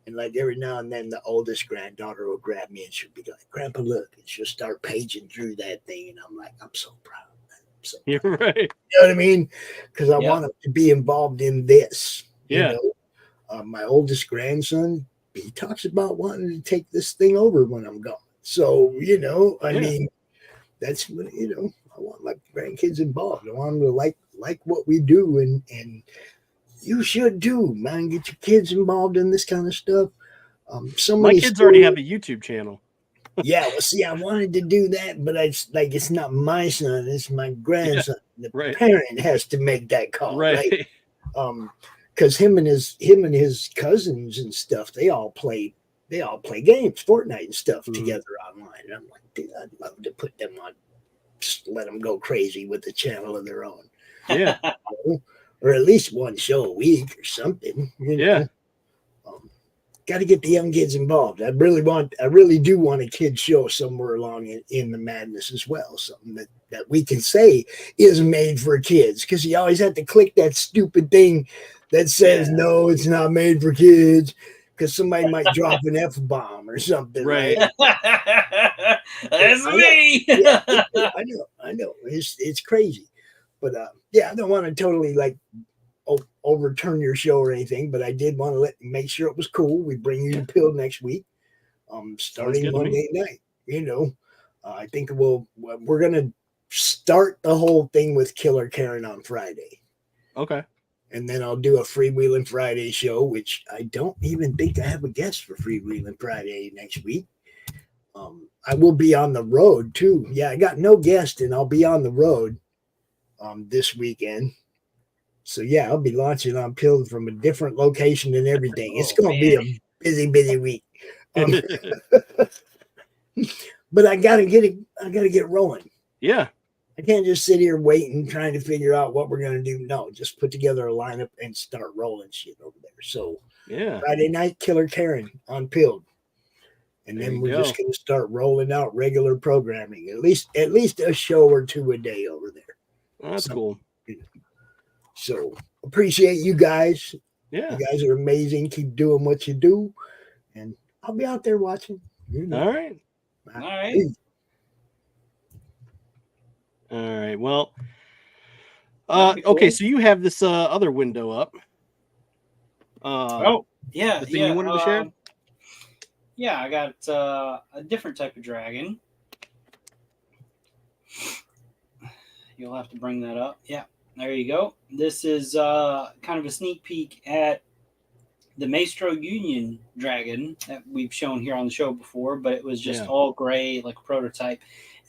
And like every now and then the oldest granddaughter will grab me and she'll be like, Grandpa, look, and she'll start paging through that thing. And I'm like, I'm so proud of that. You're right. You know what I mean? Because I want them to be involved in this. Yeah. My oldest grandson, he talks about wanting to take this thing over when I'm gone. So, I mean, that's what, I want my grandkids involved. I want them to like what we do. And you should do, man. Get your kids involved in this kind of stuff. My kids already have a YouTube channel. Yeah, well, see, I wanted to do that, but it's not my son, it's my grandson. The parent has to make that call, right? because him and his cousins and stuff, they all play games, Fortnite and stuff together online. And I'm like, dude, I'd love to put them on, just let them go crazy with a channel of their own. Yeah. Or at least one show a week or something. Yeah. Got to get the young kids involved. I really do want a kid show somewhere along in the madness as well. Something that we can say is made for kids, because you always have to click that stupid thing that says, no, it's not made for kids, because somebody might drop an F-bomb or something. Right. That's me. Yeah, I know. It's crazy. But I don't want to totally like overturn your show or anything, but I did want to make sure it was cool. We bring you the pill next week, starting Monday night. I think we're gonna start the whole thing with Killer Karen on Friday. Okay. And then I'll do a Freewheeling Friday show, which I don't even think I have a guest for Freewheeling Friday next week. I will be on the road too. Yeah, I got no guest, and I'll be on the road this weekend. So yeah, I'll be launching on Pill from a different location and everything. It's going to be a busy week. But I gotta get rolling. Yeah. I can't just sit here waiting, trying to figure out what we're gonna do. No, just put together a lineup and start rolling shit over there. So yeah, Friday night, Killer Karen on Pilled. And then we're just gonna start rolling out regular programming. At least a show or two a day over there. That's cool. So appreciate you guys. Yeah. You guys are amazing. Keep doing what you do. And I'll be out there watching. All right. All right. All right. Well, okay. So you have this other window up. Yeah. The thing you wanted to share? Yeah, I got a different type of dragon. You'll have to bring that up. Yeah, there you go. This is kind of a sneak peek at the Maestro Union dragon that we've shown here on the show before, but it was just all gray, like a prototype.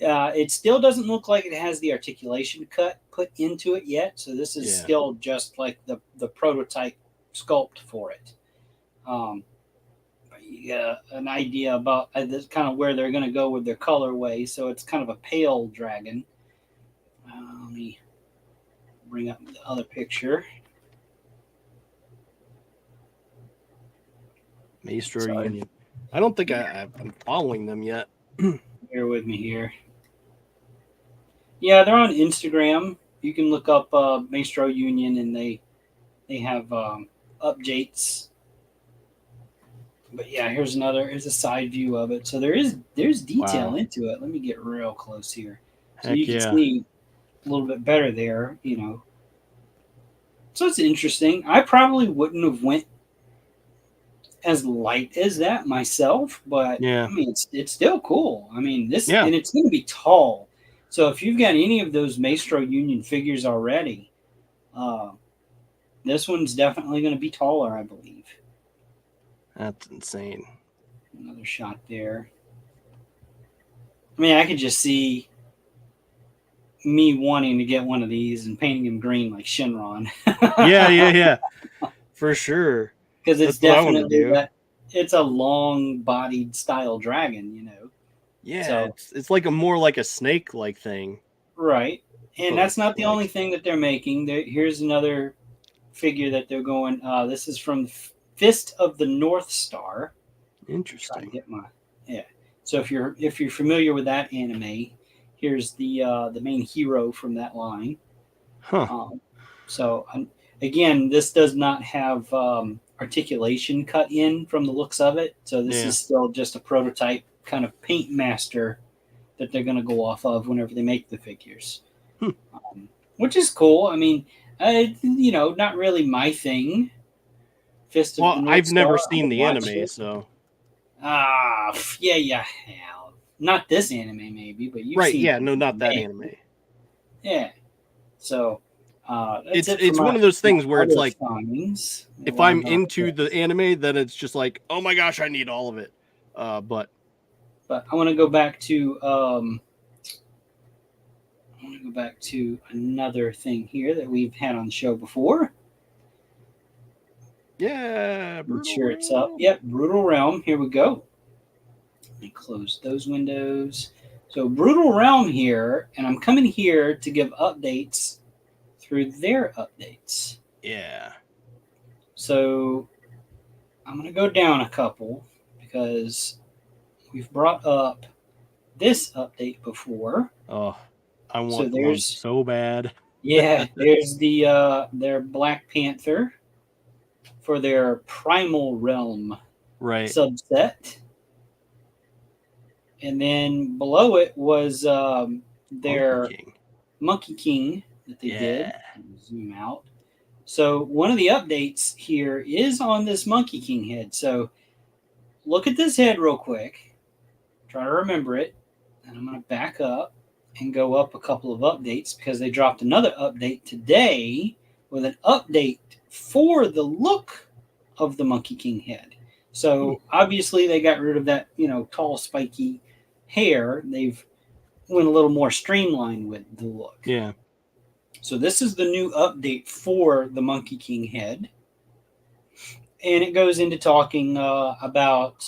It still doesn't look like it has the articulation cut put into it yet, so this is still just like the prototype sculpt for it. You get an idea about this kind of where they're going to go with their colorway. So it's kind of a pale dragon. Let me bring up the other picture. Maestro Union. I don't think I'm following them yet. Bear with me here. Yeah, they're on Instagram. You can look up Maestro Union, and they have updates. But yeah, here's a side view of it. So there's detail into it. Let me get real close here, so you can see a little bit better there. So it's interesting. I probably wouldn't have went as light as that myself, but I mean it's still cool. I mean and it's going to be tall. So if you've got any of those Maestro Union figures already, this one's definitely going to be taller, I believe. That's insane. Another shot there. I mean, I could just see me wanting to get one of these and painting him green like Shinron. Yeah. For sure. Because it's definitely it's a long-bodied style dragon, Yeah, so, it's like more like a snake-like thing. Right. And that's not the only thing that they're making. Here's another figure that they're going. This is from Fist of the North Star. Interesting. So if you're familiar with that anime, here's the main hero from that line. So again, this does not have articulation cut in from the looks of it. So this is still just a prototype kind of paint master that they're going to go off of whenever they make the figures, which is cool. I mean, not really my thing. Fist of the North I've Star, never seen the anime, so. Yeah, hell. Not this anime, maybe, but you've seen it. No, not that anime. Yeah. So, it's one of those things where it's like, if I'm into the anime, then it's just like, oh my gosh, I need all of it. But I want to go back to another thing here that we've had on the show before. Yeah. Make sure it's up. Yep, Brutal Realm. Here we go. Let me close those windows. So Brutal Realm here, and I'm coming here to give updates through their updates. Yeah. So I'm going to go down a couple because we've brought up this update before. Oh, I want one so bad. Yeah, there's their Black Panther for their Primal Realm subset. And then below it was their Monkey King that they did. Zoom out. So one of the updates here is on this Monkey King head. So look at this head real quick. Try to remember it. And I'm going to back up and go up a couple of updates because they dropped another update today with an update for the look of the Monkey King head. So obviously they got rid of that, tall, spiky hair. They've went a little more streamlined with the look. Yeah. So this is the new update for the Monkey King head. And it goes into talking about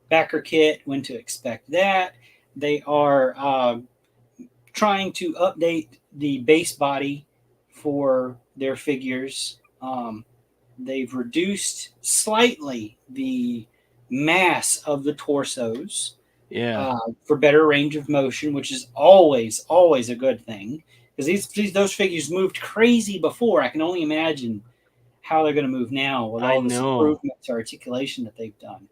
backer kit, when to expect that. They are trying to update the base body for their figures. They've reduced slightly the mass of the torsos. Yeah. For better range of motion, which is always a good thing. Because those figures moved crazy before. I can only imagine how they're going to move now with all this improvement to articulation that they've done.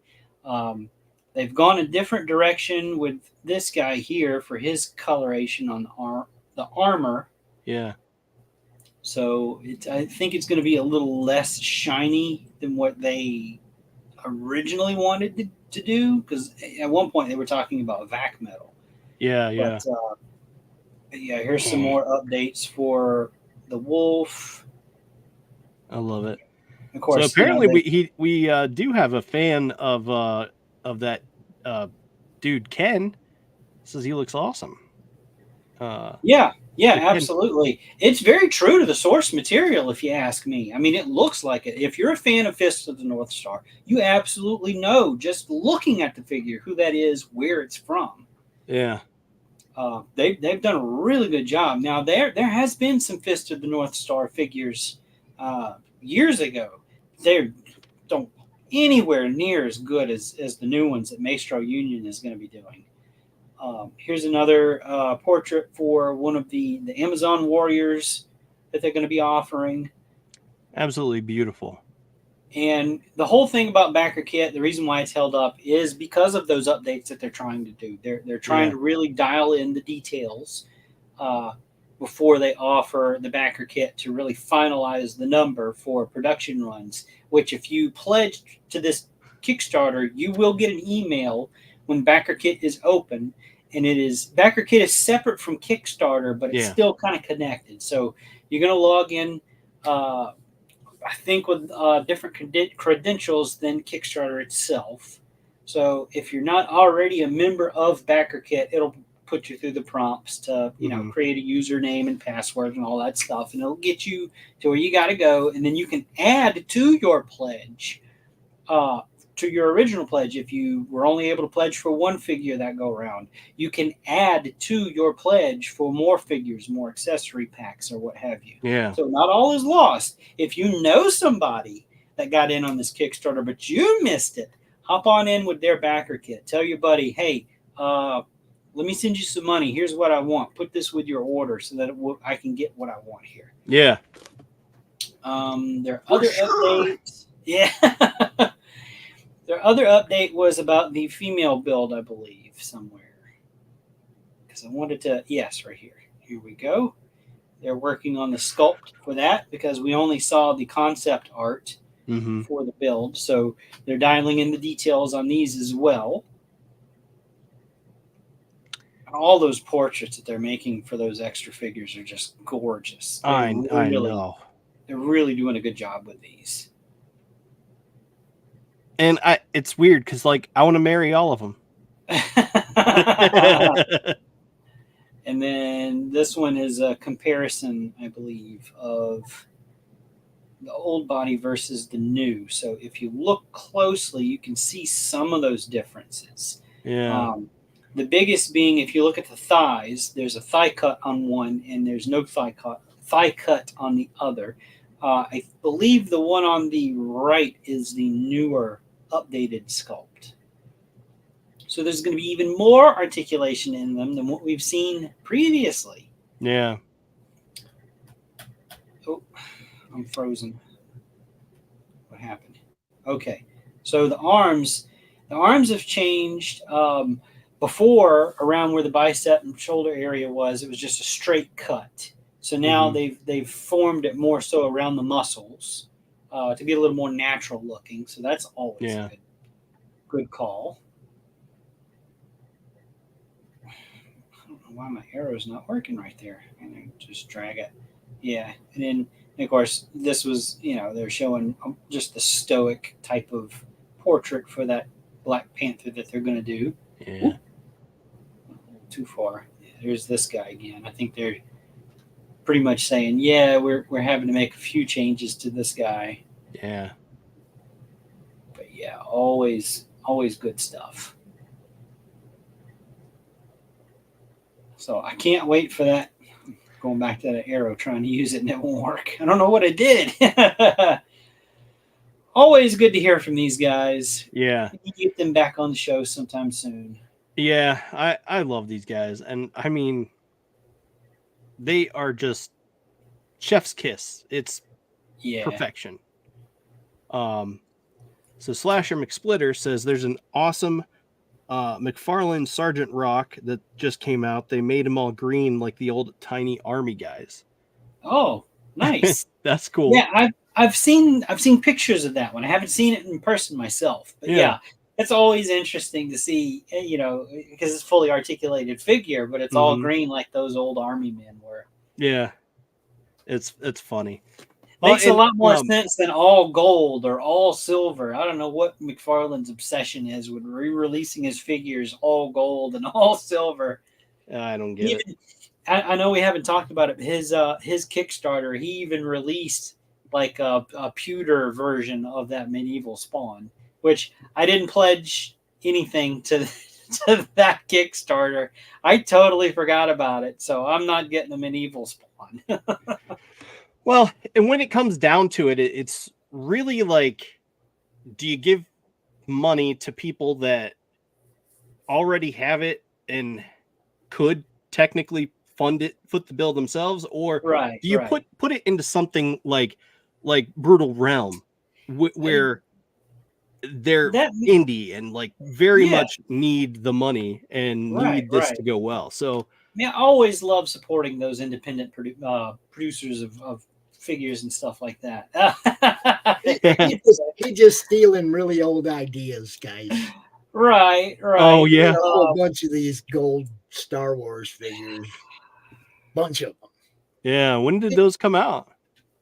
They've gone a different direction with this guy here for his coloration on the armor. Yeah. So I think it's going to be a little less shiny than what they originally wanted to do. Because at one point they were talking about vac metal. Yeah, yeah. But here's some more updates for the wolf. I love it. Of course. So apparently we do have a fan of that dude Ken. Says he looks awesome. Yeah, absolutely. It's very true to the source material, if you ask me. I mean, it looks like it. If you're a fan of Fist of the North Star, you absolutely know just looking at the figure who that is, where it's from. Yeah. They've done a really good job. Now there has been some Fist of the North Star figures years ago. They don't anywhere near as good as the new ones that Maestro Union is going to be doing. Here's another portrait for one of the Amazon warriors that they're going to be offering. Absolutely beautiful. And the whole thing about backer kit, the reason why it's held up is because of those updates that they're trying to do. They're trying to really dial in the details before they offer the backer kit to really finalize the number for production runs, which if you pledge to this Kickstarter, you will get an email when backer kit is open. And backer kit is separate from Kickstarter, but it's still kind of connected. So you're going to log in, I think, with different credentials than Kickstarter itself. So if you're not already a member of backer kit, it'll put you through the prompts to, create a username and password and all that stuff. And it'll get you to where you got to go. And then you can add to your pledge, to your original pledge. If you were only able to pledge for one figure that go around, you can add to your pledge for more figures, more accessory packs or what have you. Yeah. So not all is lost. If you know somebody that got in on this Kickstarter, but you missed it, hop on in with their backer kit. Tell your buddy, hey, let me send you some money. Here's what I want. Put this with your order so that I can get what I want here. Yeah. Their other updates. Yeah. Their other update was about the female build, I believe, somewhere. Because I wanted to... Yes, right here. Here we go. They're working on the sculpt for that because we only saw the concept art for the build. So they're dialing in the details on these as well. All those portraits that they're making for those extra figures are just gorgeous. I know. They're really doing a good job with these. And it's weird because, I want to marry all of them. And then this one is a comparison, I believe, of the old body versus the new. So if you look closely, you can see some of those differences. Yeah. The biggest being, if you look at the thighs, there's a thigh cut on one, and there's no thigh cut on the other. I believe the one on the right is the newer, updated sculpt. So there's going to be even more articulation in them than what we've seen previously. Yeah. Oh, I'm frozen. What happened? Okay. So the arms have changed. Before, around where the bicep and shoulder area was, it was just a straight cut. So now they've formed it more so around the muscles to be a little more natural looking. So that's always a good call. I don't know why my arrow's not working right there. And I just drag it. Yeah. And then, of course, this was, they're showing just the stoic type of portrait for that Black Panther that they're going to do. Yeah. Ooh. Too far. Yeah, there's this guy again. I think they're pretty much saying, yeah, we're having to make a few changes to this guy. Yeah. But yeah, always good stuff. So I can't wait for that. Going back to that arrow, trying to use it and it won't work. I don't know what I did. Always good to hear from these guys. Yeah. You get them back on the show sometime soon. Yeah, I love these guys. And I mean, they are just chef's kiss. It's perfection. So Slasher McSplitter says there's an awesome McFarlane Sergeant Rock that just came out. They made them all green like the old tiny army guys. Oh, nice. That's cool. Yeah, I've seen pictures of that one. I haven't seen it in person myself. But yeah, it's always interesting to see, because it's fully articulated figure, but it's all green like those old army men were. Yeah. It's funny. Makes a lot more sense than all gold or all silver. I don't know what McFarlane's obsession is with re-releasing his figures all gold and all silver. I don't get it. I know we haven't talked about it. His Kickstarter, he even released like a pewter version of that medieval Spawn, which I didn't pledge anything to that Kickstarter. I totally forgot about it, so I'm not getting a medieval Spawn. Well, and when it comes down to it, it's really like, do you give money to people that already have it and could technically foot the bill themselves, or do you put it into something like Brutal Realm, where they're indie and like very much need the money and need this to go well? So I always love supporting those independent producers of figures and stuff like that. He just stealing really old ideas, guys. Right. Oh yeah, a whole bunch of these gold Star Wars figures, bunch of them. Yeah, when did those come out?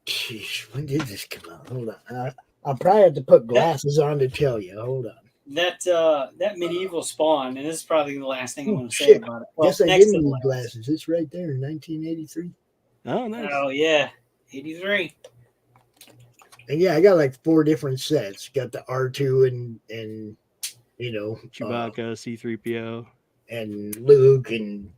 Jeez, when did this come out? Hold on, I'll probably have to put glasses on to tell you. Hold on. That medieval Spawn, and this is probably the last thing I'm going to say about it. Well, yes, I didn't need glasses. It's right there in 1983. Oh, nice. Oh yeah, 83. And yeah, I got like 4 different sets. Got the R2 and Chewbacca, C-3PO, and Luke and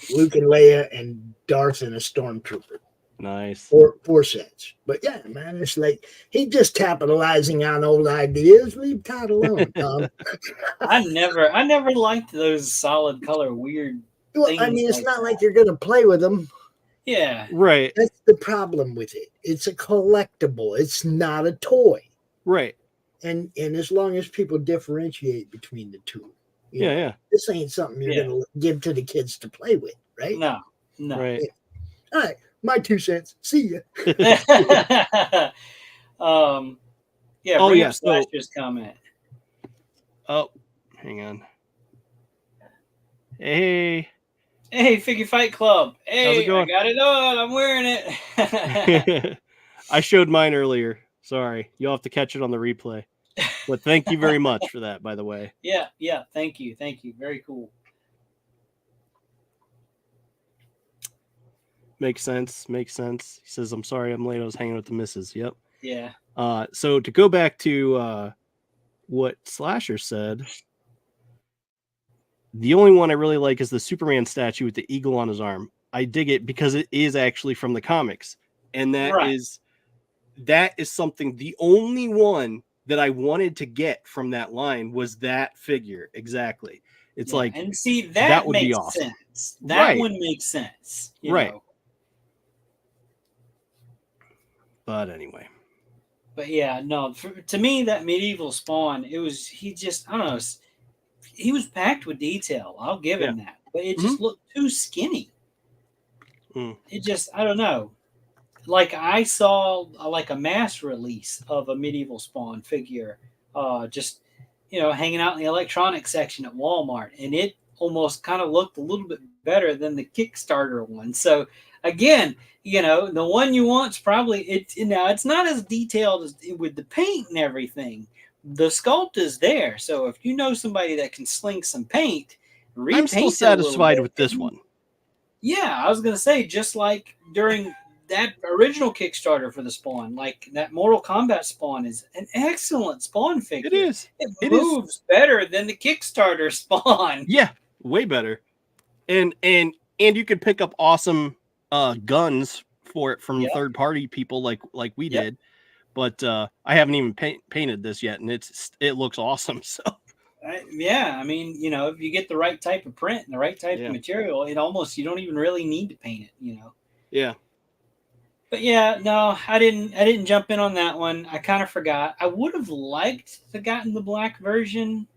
Leia and Darth and a Stormtrooper. Nice. 4 sets. But yeah, man, it's like he just capitalizing on old ideas. Leave Todd alone, Tom. I never liked those solid color weird things. I mean, it's not like you're gonna play with them. Yeah. Right. That's the problem with it. It's a collectible. It's not a toy. Right. And as long as people differentiate between the two. Yeah. This ain't something you're gonna give to the kids to play with, right? No. Right. Yeah. All right. My 2 cents. See ya. Slasher's comment. Oh, hang on. Hey, Figure Fight Club. Hey, how's it going? I got it on. I'm wearing it. I showed mine earlier. Sorry. You'll have to catch it on the replay. But thank you very much for that, by the way. Yeah. Thank you. Very cool. Makes sense. Makes sense. He says, "I'm sorry, I'm late. I was hanging with the missus." Yep. Yeah. So to go back to what Slasher said, the only one I really like is the Superman statue with the eagle on his arm. I dig it because it is actually from the comics, and that Right. is something. The only one that I wanted to get from that line was that figure exactly. It's like, and see that would be makes awesome. sense. That Right. one makes sense, you Right. know. But anyway, But yeah, no. To me, that medieval Spawn, he just, I don't know, he was packed with detail. I'll give him that, but it just looked too skinny. It just, I don't know. Like I saw like a mass release of a medieval Spawn figure, just hanging out in the electronics section at Walmart, and it almost kind of looked a little bit better than the Kickstarter one. So again, the one you want's probably it's not as detailed as with the paint and everything. The sculpt is there, so if you know somebody that can sling some paint, I'm still satisfied with this one. Yeah, I was gonna say, just like during that original Kickstarter for the Spawn, like that Mortal Kombat Spawn is an excellent Spawn figure. It is. It moves better than the Kickstarter Spawn. Yeah, way better. And you can pick up awesome guns for it from third party people like we did. But I haven't even painted this yet, and it looks awesome. So yeah, I mean, if you get the right type of print and the right type of material, you don't even really need to paint it, Yeah. But yeah, no, I didn't jump in on that one. I kind of forgot. I would have liked to gotten the black version,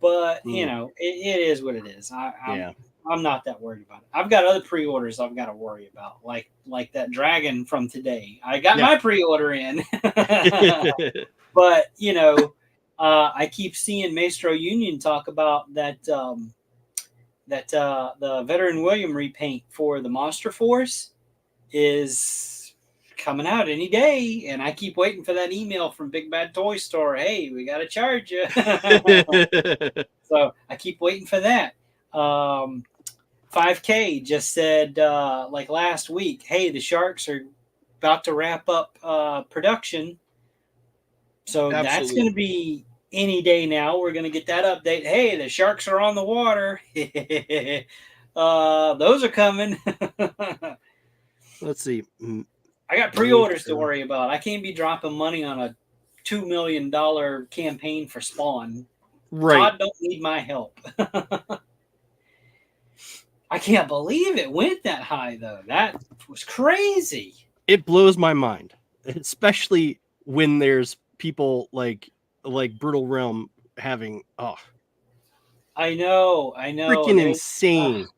but it is what it is. I'm not that worried about it. I've got other pre-orders I've got to worry about, like that dragon from today. I got my pre-order in, but I keep seeing Maestro Union talk about that the Veteran William repaint for the Monster Force is coming out any day, and I keep waiting for that email from Big Bad Toy Store. Hey, we got to charge you. So I keep waiting for that. 5K just said like last week, hey, the Sharks are about to wrap up production, so that's going to be any day now. We're going to get that update. Hey, the Sharks are on the water. Those are coming. Let's see. I got pre-orders to worry about. I can't be dropping money on a $2 million campaign for Spawn. Right. Todd don't need my help. I can't believe it went that high, though. That was crazy. It blows my mind, especially when there's people like Brutal Realm having I know freaking insane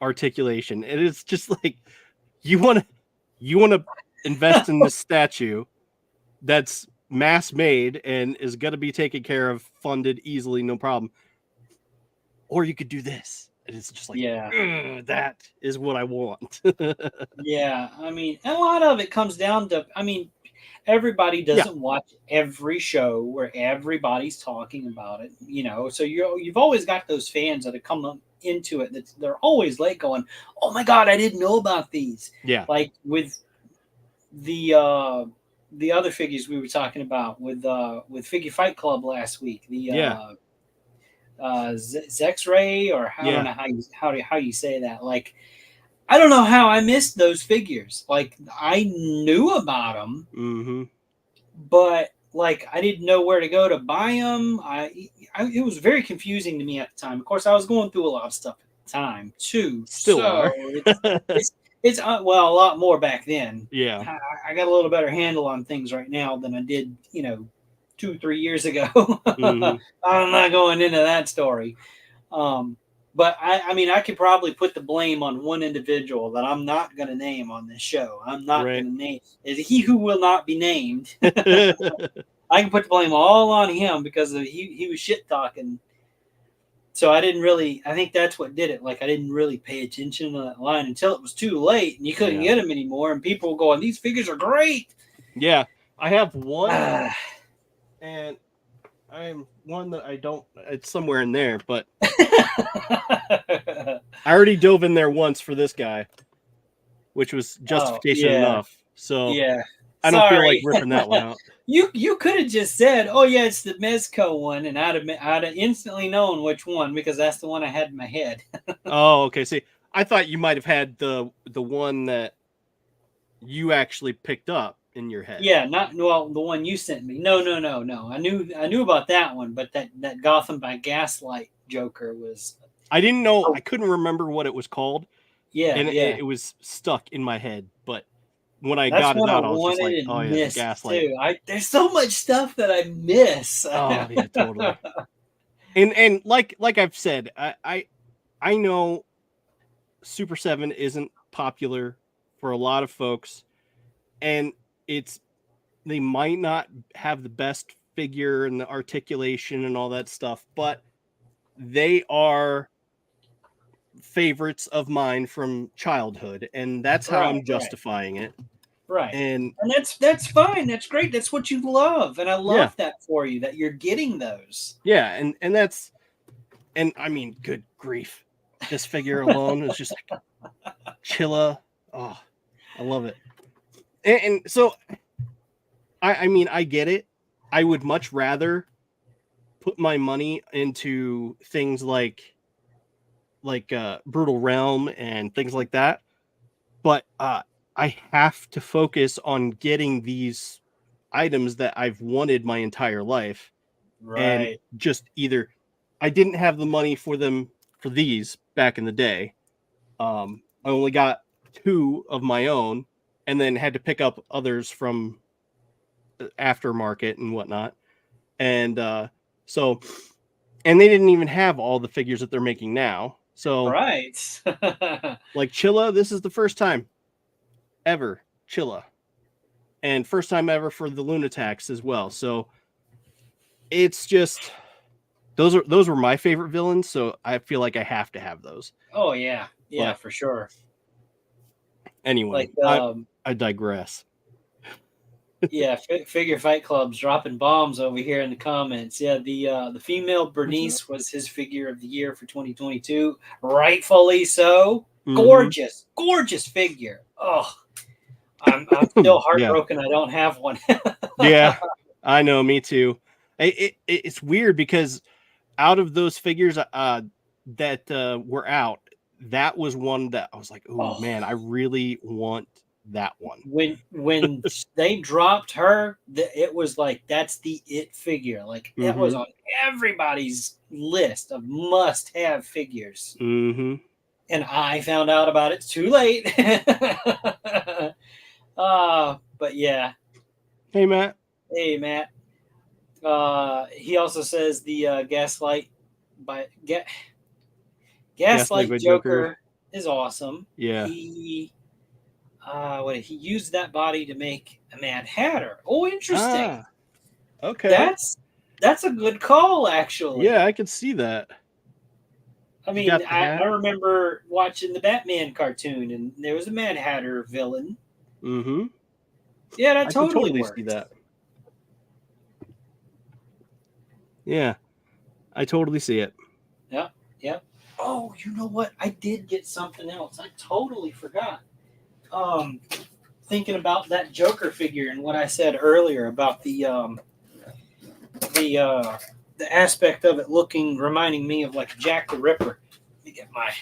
articulation. And it's just like, you want to invest in this statue that's mass made and is going to be taken care of, funded easily, no problem. Or you could do this. And it's just like, that is what I want. Yeah. I mean, a lot of it comes down to, everybody doesn't watch every show where everybody's talking about it, so you've always got those fans that have come into it that they're always late going, oh my God, I didn't know about these. Yeah. Like with the other figures we were talking about with Figure Fight Club last week, the Zex-Ray, or I don't know how you say that. Like, I don't know how I missed those figures. Like, I knew about them, but like I didn't know where to go to buy them. It was very confusing to me at the time. Of course, I was going through a lot of stuff at the time too. Still are. It's a lot more back then. Yeah, I got a little better handle on things right now than I did, 2-3 years ago. I'm not going into that story. But I could probably put the blame on one individual that I'm not going to name on this show. I'm not going to name. Is he who will not be named. I can put the blame all on him because he was shit talking. So I think that's what did it. Like, I didn't really pay attention to that line until it was too late and you couldn't get them anymore. And people were going, these figures are great. Yeah. I have one and I'm one that I don't, it's somewhere in there, but I already dove in there once for this guy. which was justification yeah. enough. So Yeah. I don't feel Sorry. like ripping that one out. You could have just said, "Oh yeah, it's the Mezco one," and I'd have instantly known which one because that's the one I had in my head. Oh, okay. See, I thought you might have had the one that you actually picked up in your head. Yeah, not well the one you sent me. No. I knew about that one, but that Gotham by Gaslight Joker was. I didn't know. I couldn't remember what it was called. Yeah, and yeah. it was stuck in my head. But when I That's got it what out, I I was just like, wanted "Oh and yeah, the missed Gaslight." too. There's so much stuff that I miss. Oh yeah, totally. And like I've said, I know Super 7 isn't popular for a lot of folks, and they might not have the best figure and the articulation and all that stuff, but they are favorites of mine from childhood, and that's how I'm justifying it. Right. And that's fine. That's great. That's what you love. And I love that for you, that you're getting those. Yeah, and that's, and I mean, good grief. This figure alone is just like Chilla. Oh, I love it. And so I mean, I get it. I would much rather put my money into things like Brutal Realm and things like that. But I have to focus on getting these items that I've wanted my entire life. Right. And just either I didn't have the money for them for these back in the day. I only got 2 of my own and then had to pick up others from aftermarket and whatnot. And so, and they didn't even have all the figures that they're making now. So, right. like Chilla, this is the first time ever Chilla, and first time ever for the Lunatax as well. So it's just those were my favorite villains. So I feel like I have to have those. Oh yeah, But for sure. Anyway, I digress. Yeah, Figure Fight Club's dropping bombs over here in the comments. Yeah, the female Bernice was his figure of the year for 2022, rightfully so. Gorgeous, gorgeous figure. Oh, I'm still heartbroken. I don't have one. Yeah, I know. Me too. It's weird because out of those figures that were out, that was one that I was like, oh man, I really want that one. When they dropped her, it was like that's the it figure. Like that was on everybody's list of must-have figures. Mm-hmm. And I found out about it too late. But yeah. Hey Matt. He also says the Gaslight by Gaslight Joker is awesome. Yeah. He used that body to make a Mad Hatter. Oh, interesting. Okay. That's a good call, actually. Yeah, I could see that. I mean, I remember watching the Batman cartoon, and there was a Mad Hatter villain. Mm-hmm. Yeah, that I totally see that. Yeah, I totally see it. Yep. Oh, you know what? I did get something else. I totally forgot. Thinking about that Joker figure and what I said earlier about the aspect of it reminding me of like Jack the Ripper. Let me get my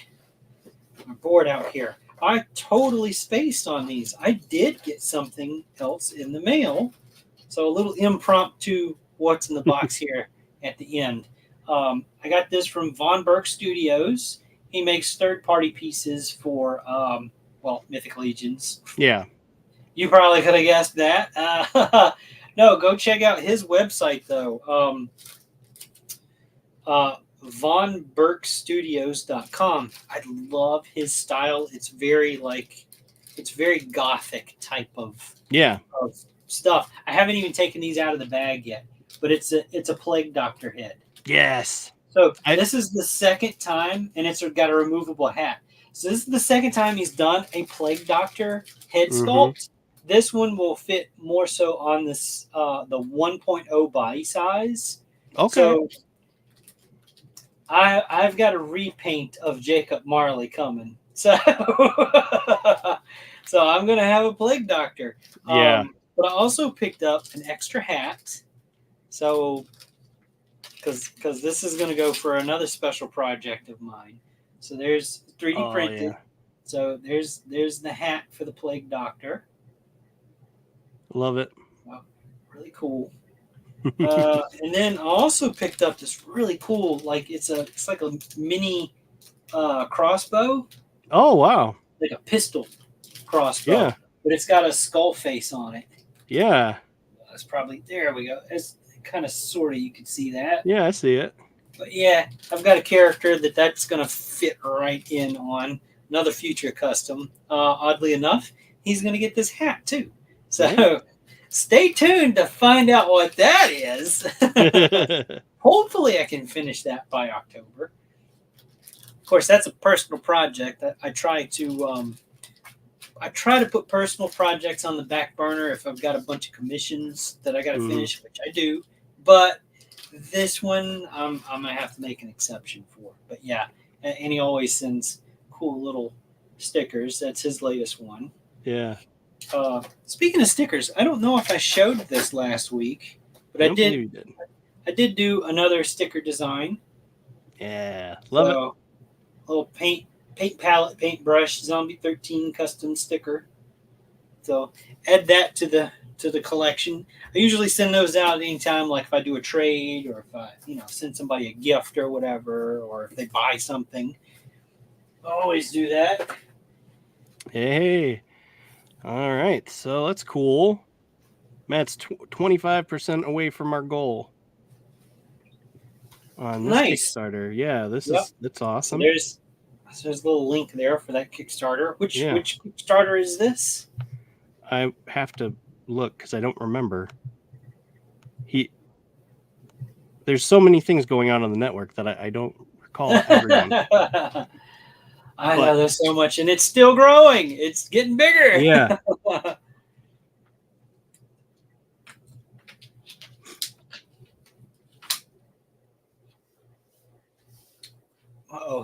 board out here. I totally spaced on these. I did get something else in the mail. So a little impromptu what's in the box here at the end. I got this from Von Burke Studios. He makes third-party pieces for, Mythic Legions. Yeah. You probably could have guessed that. No, go check out his website, though. VonBurkeStudios.com. I love his style. It's very gothic type of stuff. I haven't even taken these out of the bag yet, but it's a Plague Doctor head. Yes. So this is the second time, and it's got a removable hat. So this is the second time he's done a Plague Doctor head sculpt. This one will fit more so on this the 1.0 body size. Okay. So I've got a repaint of Jacob Marley coming, so so I'm gonna have a plague doctor. Yeah. But I also picked up an extra hat, so because this is gonna go for another special project of mine. So there's 3D printed. Yeah. So there's the hat for the plague doctor. Love it. Really cool. And then I also picked up this really cool, like it's like a mini crossbow. Oh wow! Like a pistol crossbow. Yeah. But it's got a skull face on it. Yeah. That's probably there. We go. It's kind of sort of you can see that. Yeah, I see it. But yeah, I've got a character that's gonna fit right in on another future custom. Oddly enough, he's gonna get this hat too. So. Yeah. Stay tuned to find out what that is. Hopefully, I can finish that by October. Of course, that's a personal project. I try to put personal projects on the back burner if I've got a bunch of commissions that I got to finish, which I do. But this one, I'm gonna have to make an exception for. But yeah, and he always sends cool little stickers. That's his latest one. Yeah. Speaking of stickers, I don't know if I showed this last week, but I did. I did do another sticker design. Yeah, love it. A little paint palette, paintbrush, Zombie 13 custom sticker. So add that to the collection. I usually send those out anytime, like if I do a trade or if I send somebody a gift or whatever, or if they buy something. I always do that. Hey. All right, so that's cool. Matt's 25% away from our goal on this Kickstarter. Yeah, that's awesome. There's a little link there for that Kickstarter. Which Kickstarter is this? I have to look because I don't remember. There's so many things going on the network that I don't recall everyone. I know there's so much, and it's still growing. It's getting bigger. Yeah.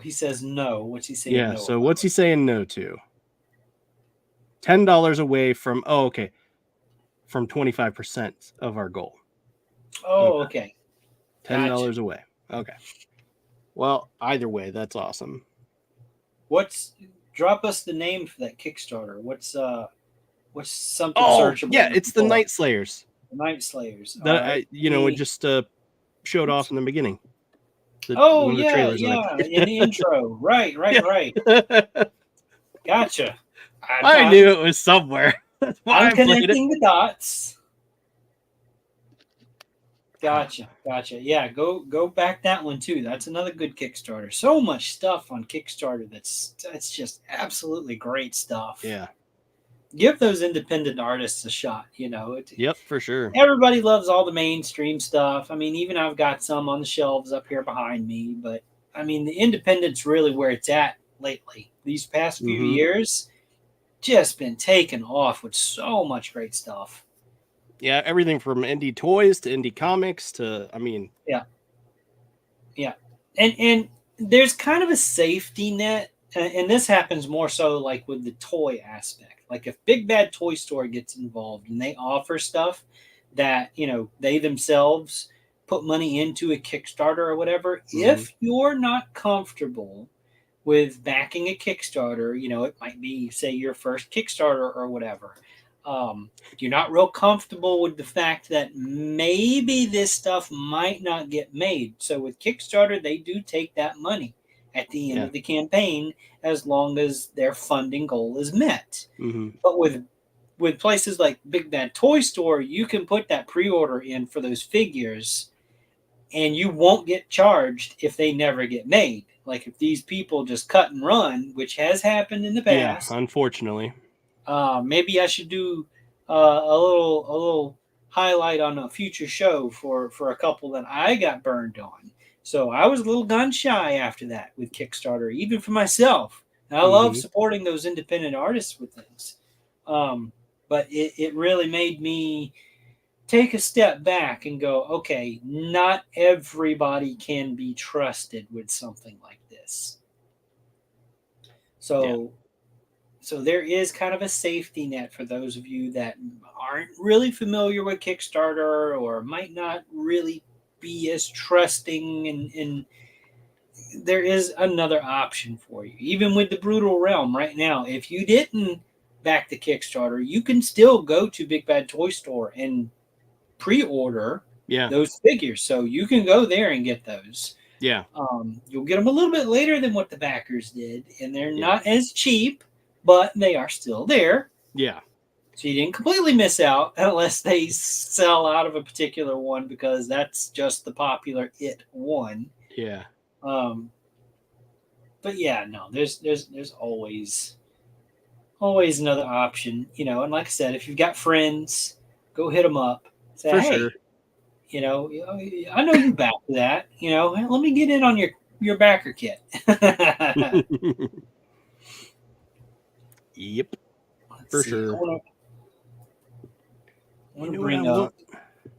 He says no. What's he saying? Yeah. No so what's he saying no to? $10 away from from 25% of our goal. Oh, okay. $10 away. Okay. Well, either way, that's awesome. Drop us the name for that Kickstarter? What's something searchable? Yeah, it's the Night Slayers. The Night Slayers. That it just showed off in the beginning. In the intro. Right. Gotcha. I knew it was somewhere. That's why I'm connecting the dots. Gotcha. Yeah, go back that one too. That's another good Kickstarter. So much stuff on Kickstarter that's just absolutely great stuff. Yeah. Give those independent artists a shot, Yep, for sure. Everybody loves all the mainstream stuff. I mean, even I've got some on the shelves up here behind me, but I mean, the independent's really where it's at lately. These past few years, just been taken off with so much great stuff. Yeah, everything from indie toys to indie comics to, Yeah. And there's kind of a safety net, and this happens more so like with the toy aspect. Like if Big Bad Toy Store gets involved and they offer stuff that, they themselves put money into a Kickstarter or whatever, if you're not comfortable with backing a Kickstarter, it might be, say, your first Kickstarter or whatever. You're not real comfortable with the fact that maybe this stuff might not get made. So with Kickstarter, they do take that money at the end of the campaign as long as their funding goal is met. But with places like Big Bad Toy Store, you can put that pre-order in for those figures and you won't get charged if they never get made. Like if these people just cut and run, which has happened in the past. Yeah, unfortunately. Maybe I should do a little highlight on a future show for a couple that I got burned on. So I was a little gun shy after that with Kickstarter, even for myself. And I love supporting those independent artists with things. But it really made me take a step back and go, okay, not everybody can be trusted with something like this. So there is kind of a safety net for those of you that aren't really familiar with Kickstarter or might not really be as trusting, and there is another option for you. Even with the Brutal Realm right now, if you didn't back the Kickstarter, you can still go to Big Bad Toy Store and pre-order those figures. So you can go there and get those. Yeah. You'll get them a little bit later than what the backers did, and they're not as cheap, but they are still there. Yeah. So you didn't completely miss out unless they sell out of a particular one, because that's just the popular one. Yeah. But yeah, no, there's always another option, you know. And like I said, if you've got friends, go hit them up. Say, hey, sure. You know, I know you back that. You know, let me get in on your backer kit. Yep, for sure. I want to bring up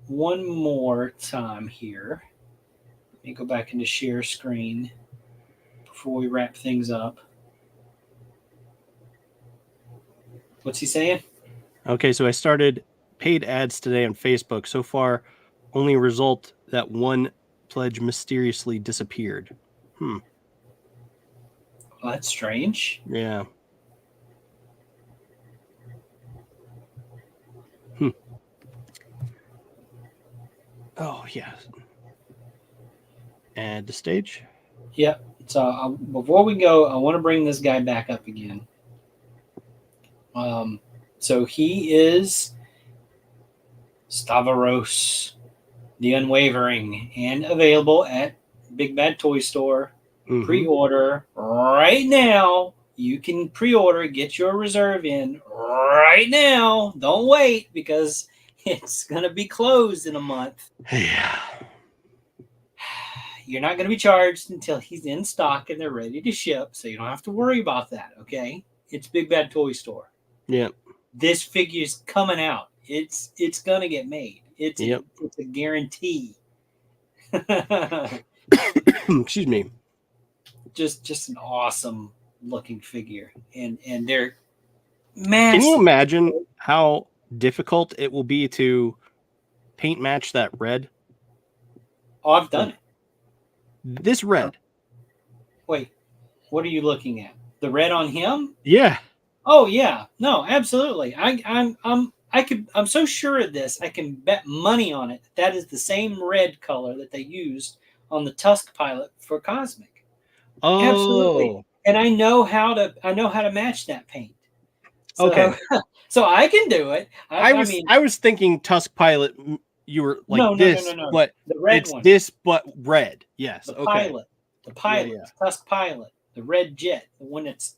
one more time here. Let me go back into share screen before we wrap things up. What's he saying? Okay, so I started paid ads today on Facebook. So far, only result that one pledge mysteriously disappeared. Well, that's strange. Yeah. Oh, yeah. Add to stage. Yep. So before we go, I want to bring this guy back up again. So he is Stavros, the Unwavering, and available at Big Bad Toy Store. Mm-hmm. Pre-order right now. You can pre-order, get your reserve in right now. Don't wait, because it's going to be closed in a month. Yeah. You're not going to be charged until he's in stock and they're ready to ship, so you don't have to worry about that, okay? It's Big Bad Toy Store. Yeah. This figure's coming out. It's going to get made. It's a guarantee. Excuse me. Just an awesome looking figure, and they're massive. Can you imagine how difficult it will be to paint match that red? Oh, I've done it. This red. Wait, what are you looking at? The red on him? Yeah. Oh yeah. No, absolutely. I'm so sure of this. I can bet money on it. That is the same red color that they used on the Tusk Pilot for Cosmic. Oh. Absolutely. And I know how to match that paint. So, okay. So I can do it. I was thinking Tusk Pilot. You were like no. But the red it's one. This, but red. Yes. The pilot. The pilot. Yeah. Tusk Pilot. The red jet. The one that's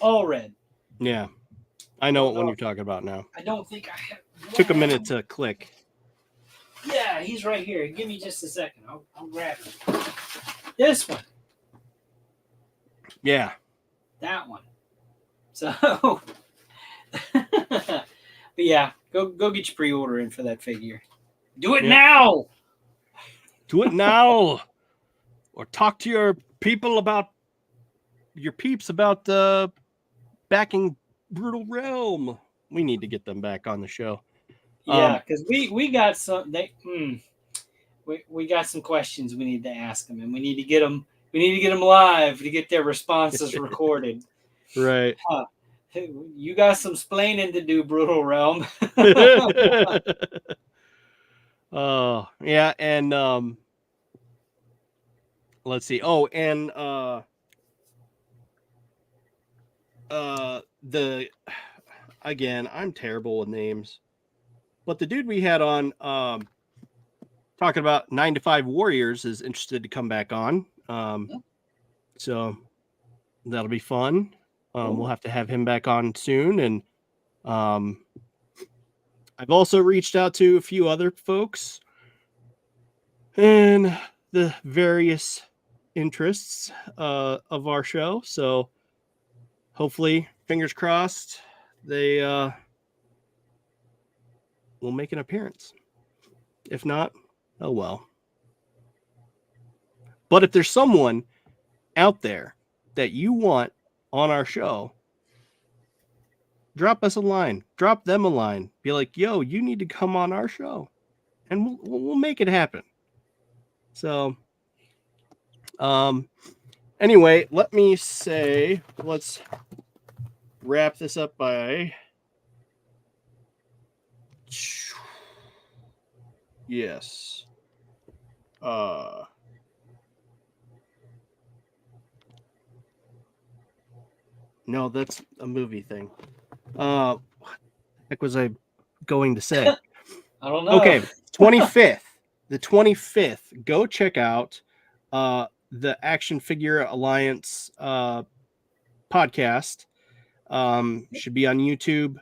all red. Yeah. I know what one you're talking about now. I don't think I have. Took a minute to click. Yeah, he's right here. Give me just a second. I'll grab it. This one. Yeah. That one. So, but yeah, go get your pre-order in for that figure. Do it now. Do it now, or talk to your people about your peeps about backing Brutal Realm. We need to get them back on the show. Yeah, because we got some. We got some questions we need to ask them, and we need to get them. We need to get them live to get their responses recorded. Right. You got some splaining to do, Brutal Realm. Oh, yeah, and let's see. Oh, and again, I'm terrible with names. But the dude we had on talking about 9 to 5 Warriors is interested to come back on. So that'll be fun. We'll have to have him back on soon. And I've also reached out to a few other folks in the various interests of our show. So hopefully, fingers crossed, they will make an appearance. If not, oh well. But if there's someone out there that you want on our show, drop us a line. Drop them a line. Be like, yo, you need to come on our show. And we'll make it happen. So, anyway, let me say, let's wrap this up by... Yes. No, that's a movie thing. What the heck was I going to say? I don't know. Okay, 25th. The 25th. Go check out the Action Figure Alliance podcast. Should be on YouTube.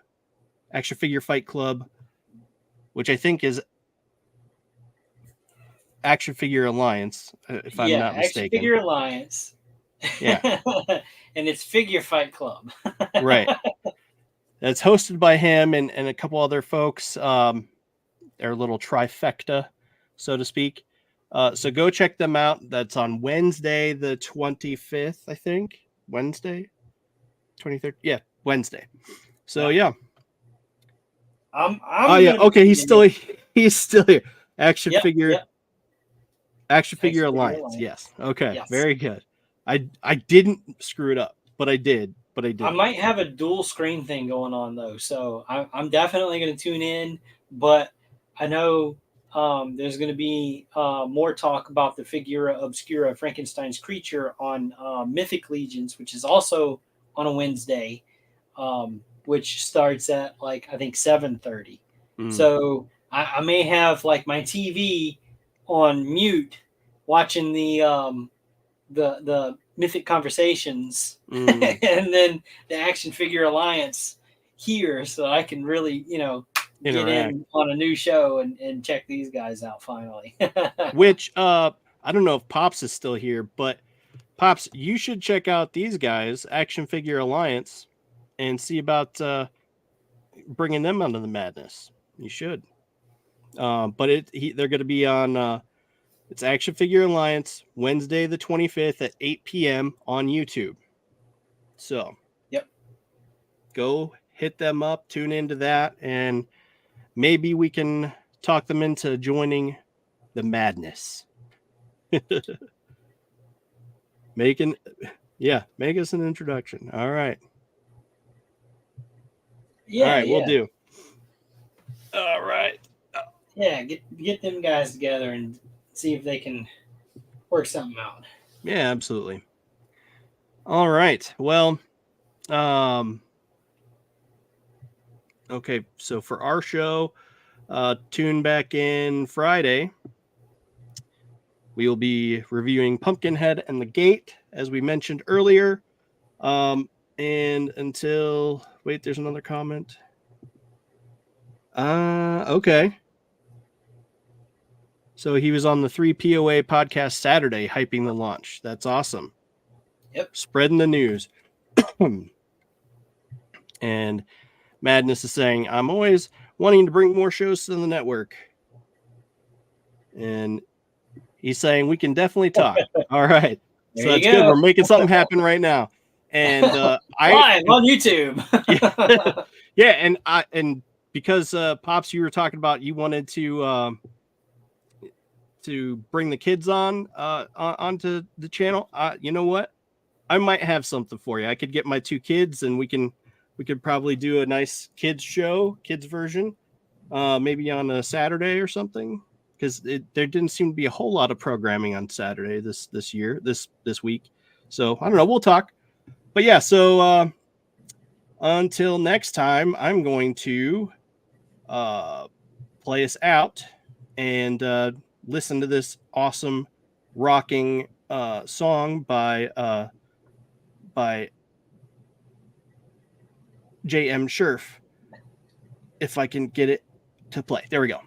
Action Figure Fight Club, which I think is Action Figure Alliance, if I'm not mistaken. Action Figure Alliance. Yeah. And it's Figure Fight Club. Right. That's hosted by him and a couple other folks. Their little trifecta, so to speak. So go check them out. That's on Wednesday, the 25th, I think. Wednesday? 23rd? Yeah, Wednesday. So, yeah. Okay, he's still here. Action Figure Alliance. Yes. Okay. Yes. Very good. I didn't screw it up, but I did. I might have a dual screen thing going on though, so I'm definitely going to tune in. But I know there's going to be more talk about the Figura Obscura Frankenstein's creature on Mythic Legions, which is also on a Wednesday, which starts at like I think 7:30. So I may have like my TV on mute watching the Mythic Conversations and then the Action Figure Alliance here, so I can really, get in on a new show and check these guys out finally. Which I don't know if Pops is still here, but Pops, you should check out these guys, Action Figure Alliance, and see about bringing them under the madness. You should. But they're going to be on. It's Action Figure Alliance, Wednesday the 25th at 8 p.m. on YouTube. So, go hit them up, tune into that, and maybe we can talk them into joining the madness. Make us an introduction. All right. Yeah. All right, we'll do. All right. Yeah, get them guys together and see if they can work something out. Yeah, absolutely. All right. Well, okay, so for our show, tune back in Friday. We will be reviewing Pumpkinhead and the Gate, as we mentioned earlier. And until... Wait, there's another comment. Okay. So he was on the 3POA podcast Saturday, hyping the launch. That's awesome. Yep. Spreading the news. And Madness is saying, I'm always wanting to bring more shows to the network. And he's saying, we can definitely talk. All right. So that's good. We're making something happen right now. And live on YouTube. Yeah. And because Pops, you were talking about you wanted to bring the kids onto the channel. You know what? I might have something for you. I could get my two kids and we could probably do a nice kids show, kids version, maybe on a Saturday or something. Because there didn't seem to be a whole lot of programming on Saturday this week. So I don't know. We'll talk. But yeah, so until next time, I'm going to play us out and listen to this awesome rocking song by J.M. Scherf, if I can get it to play. There we go.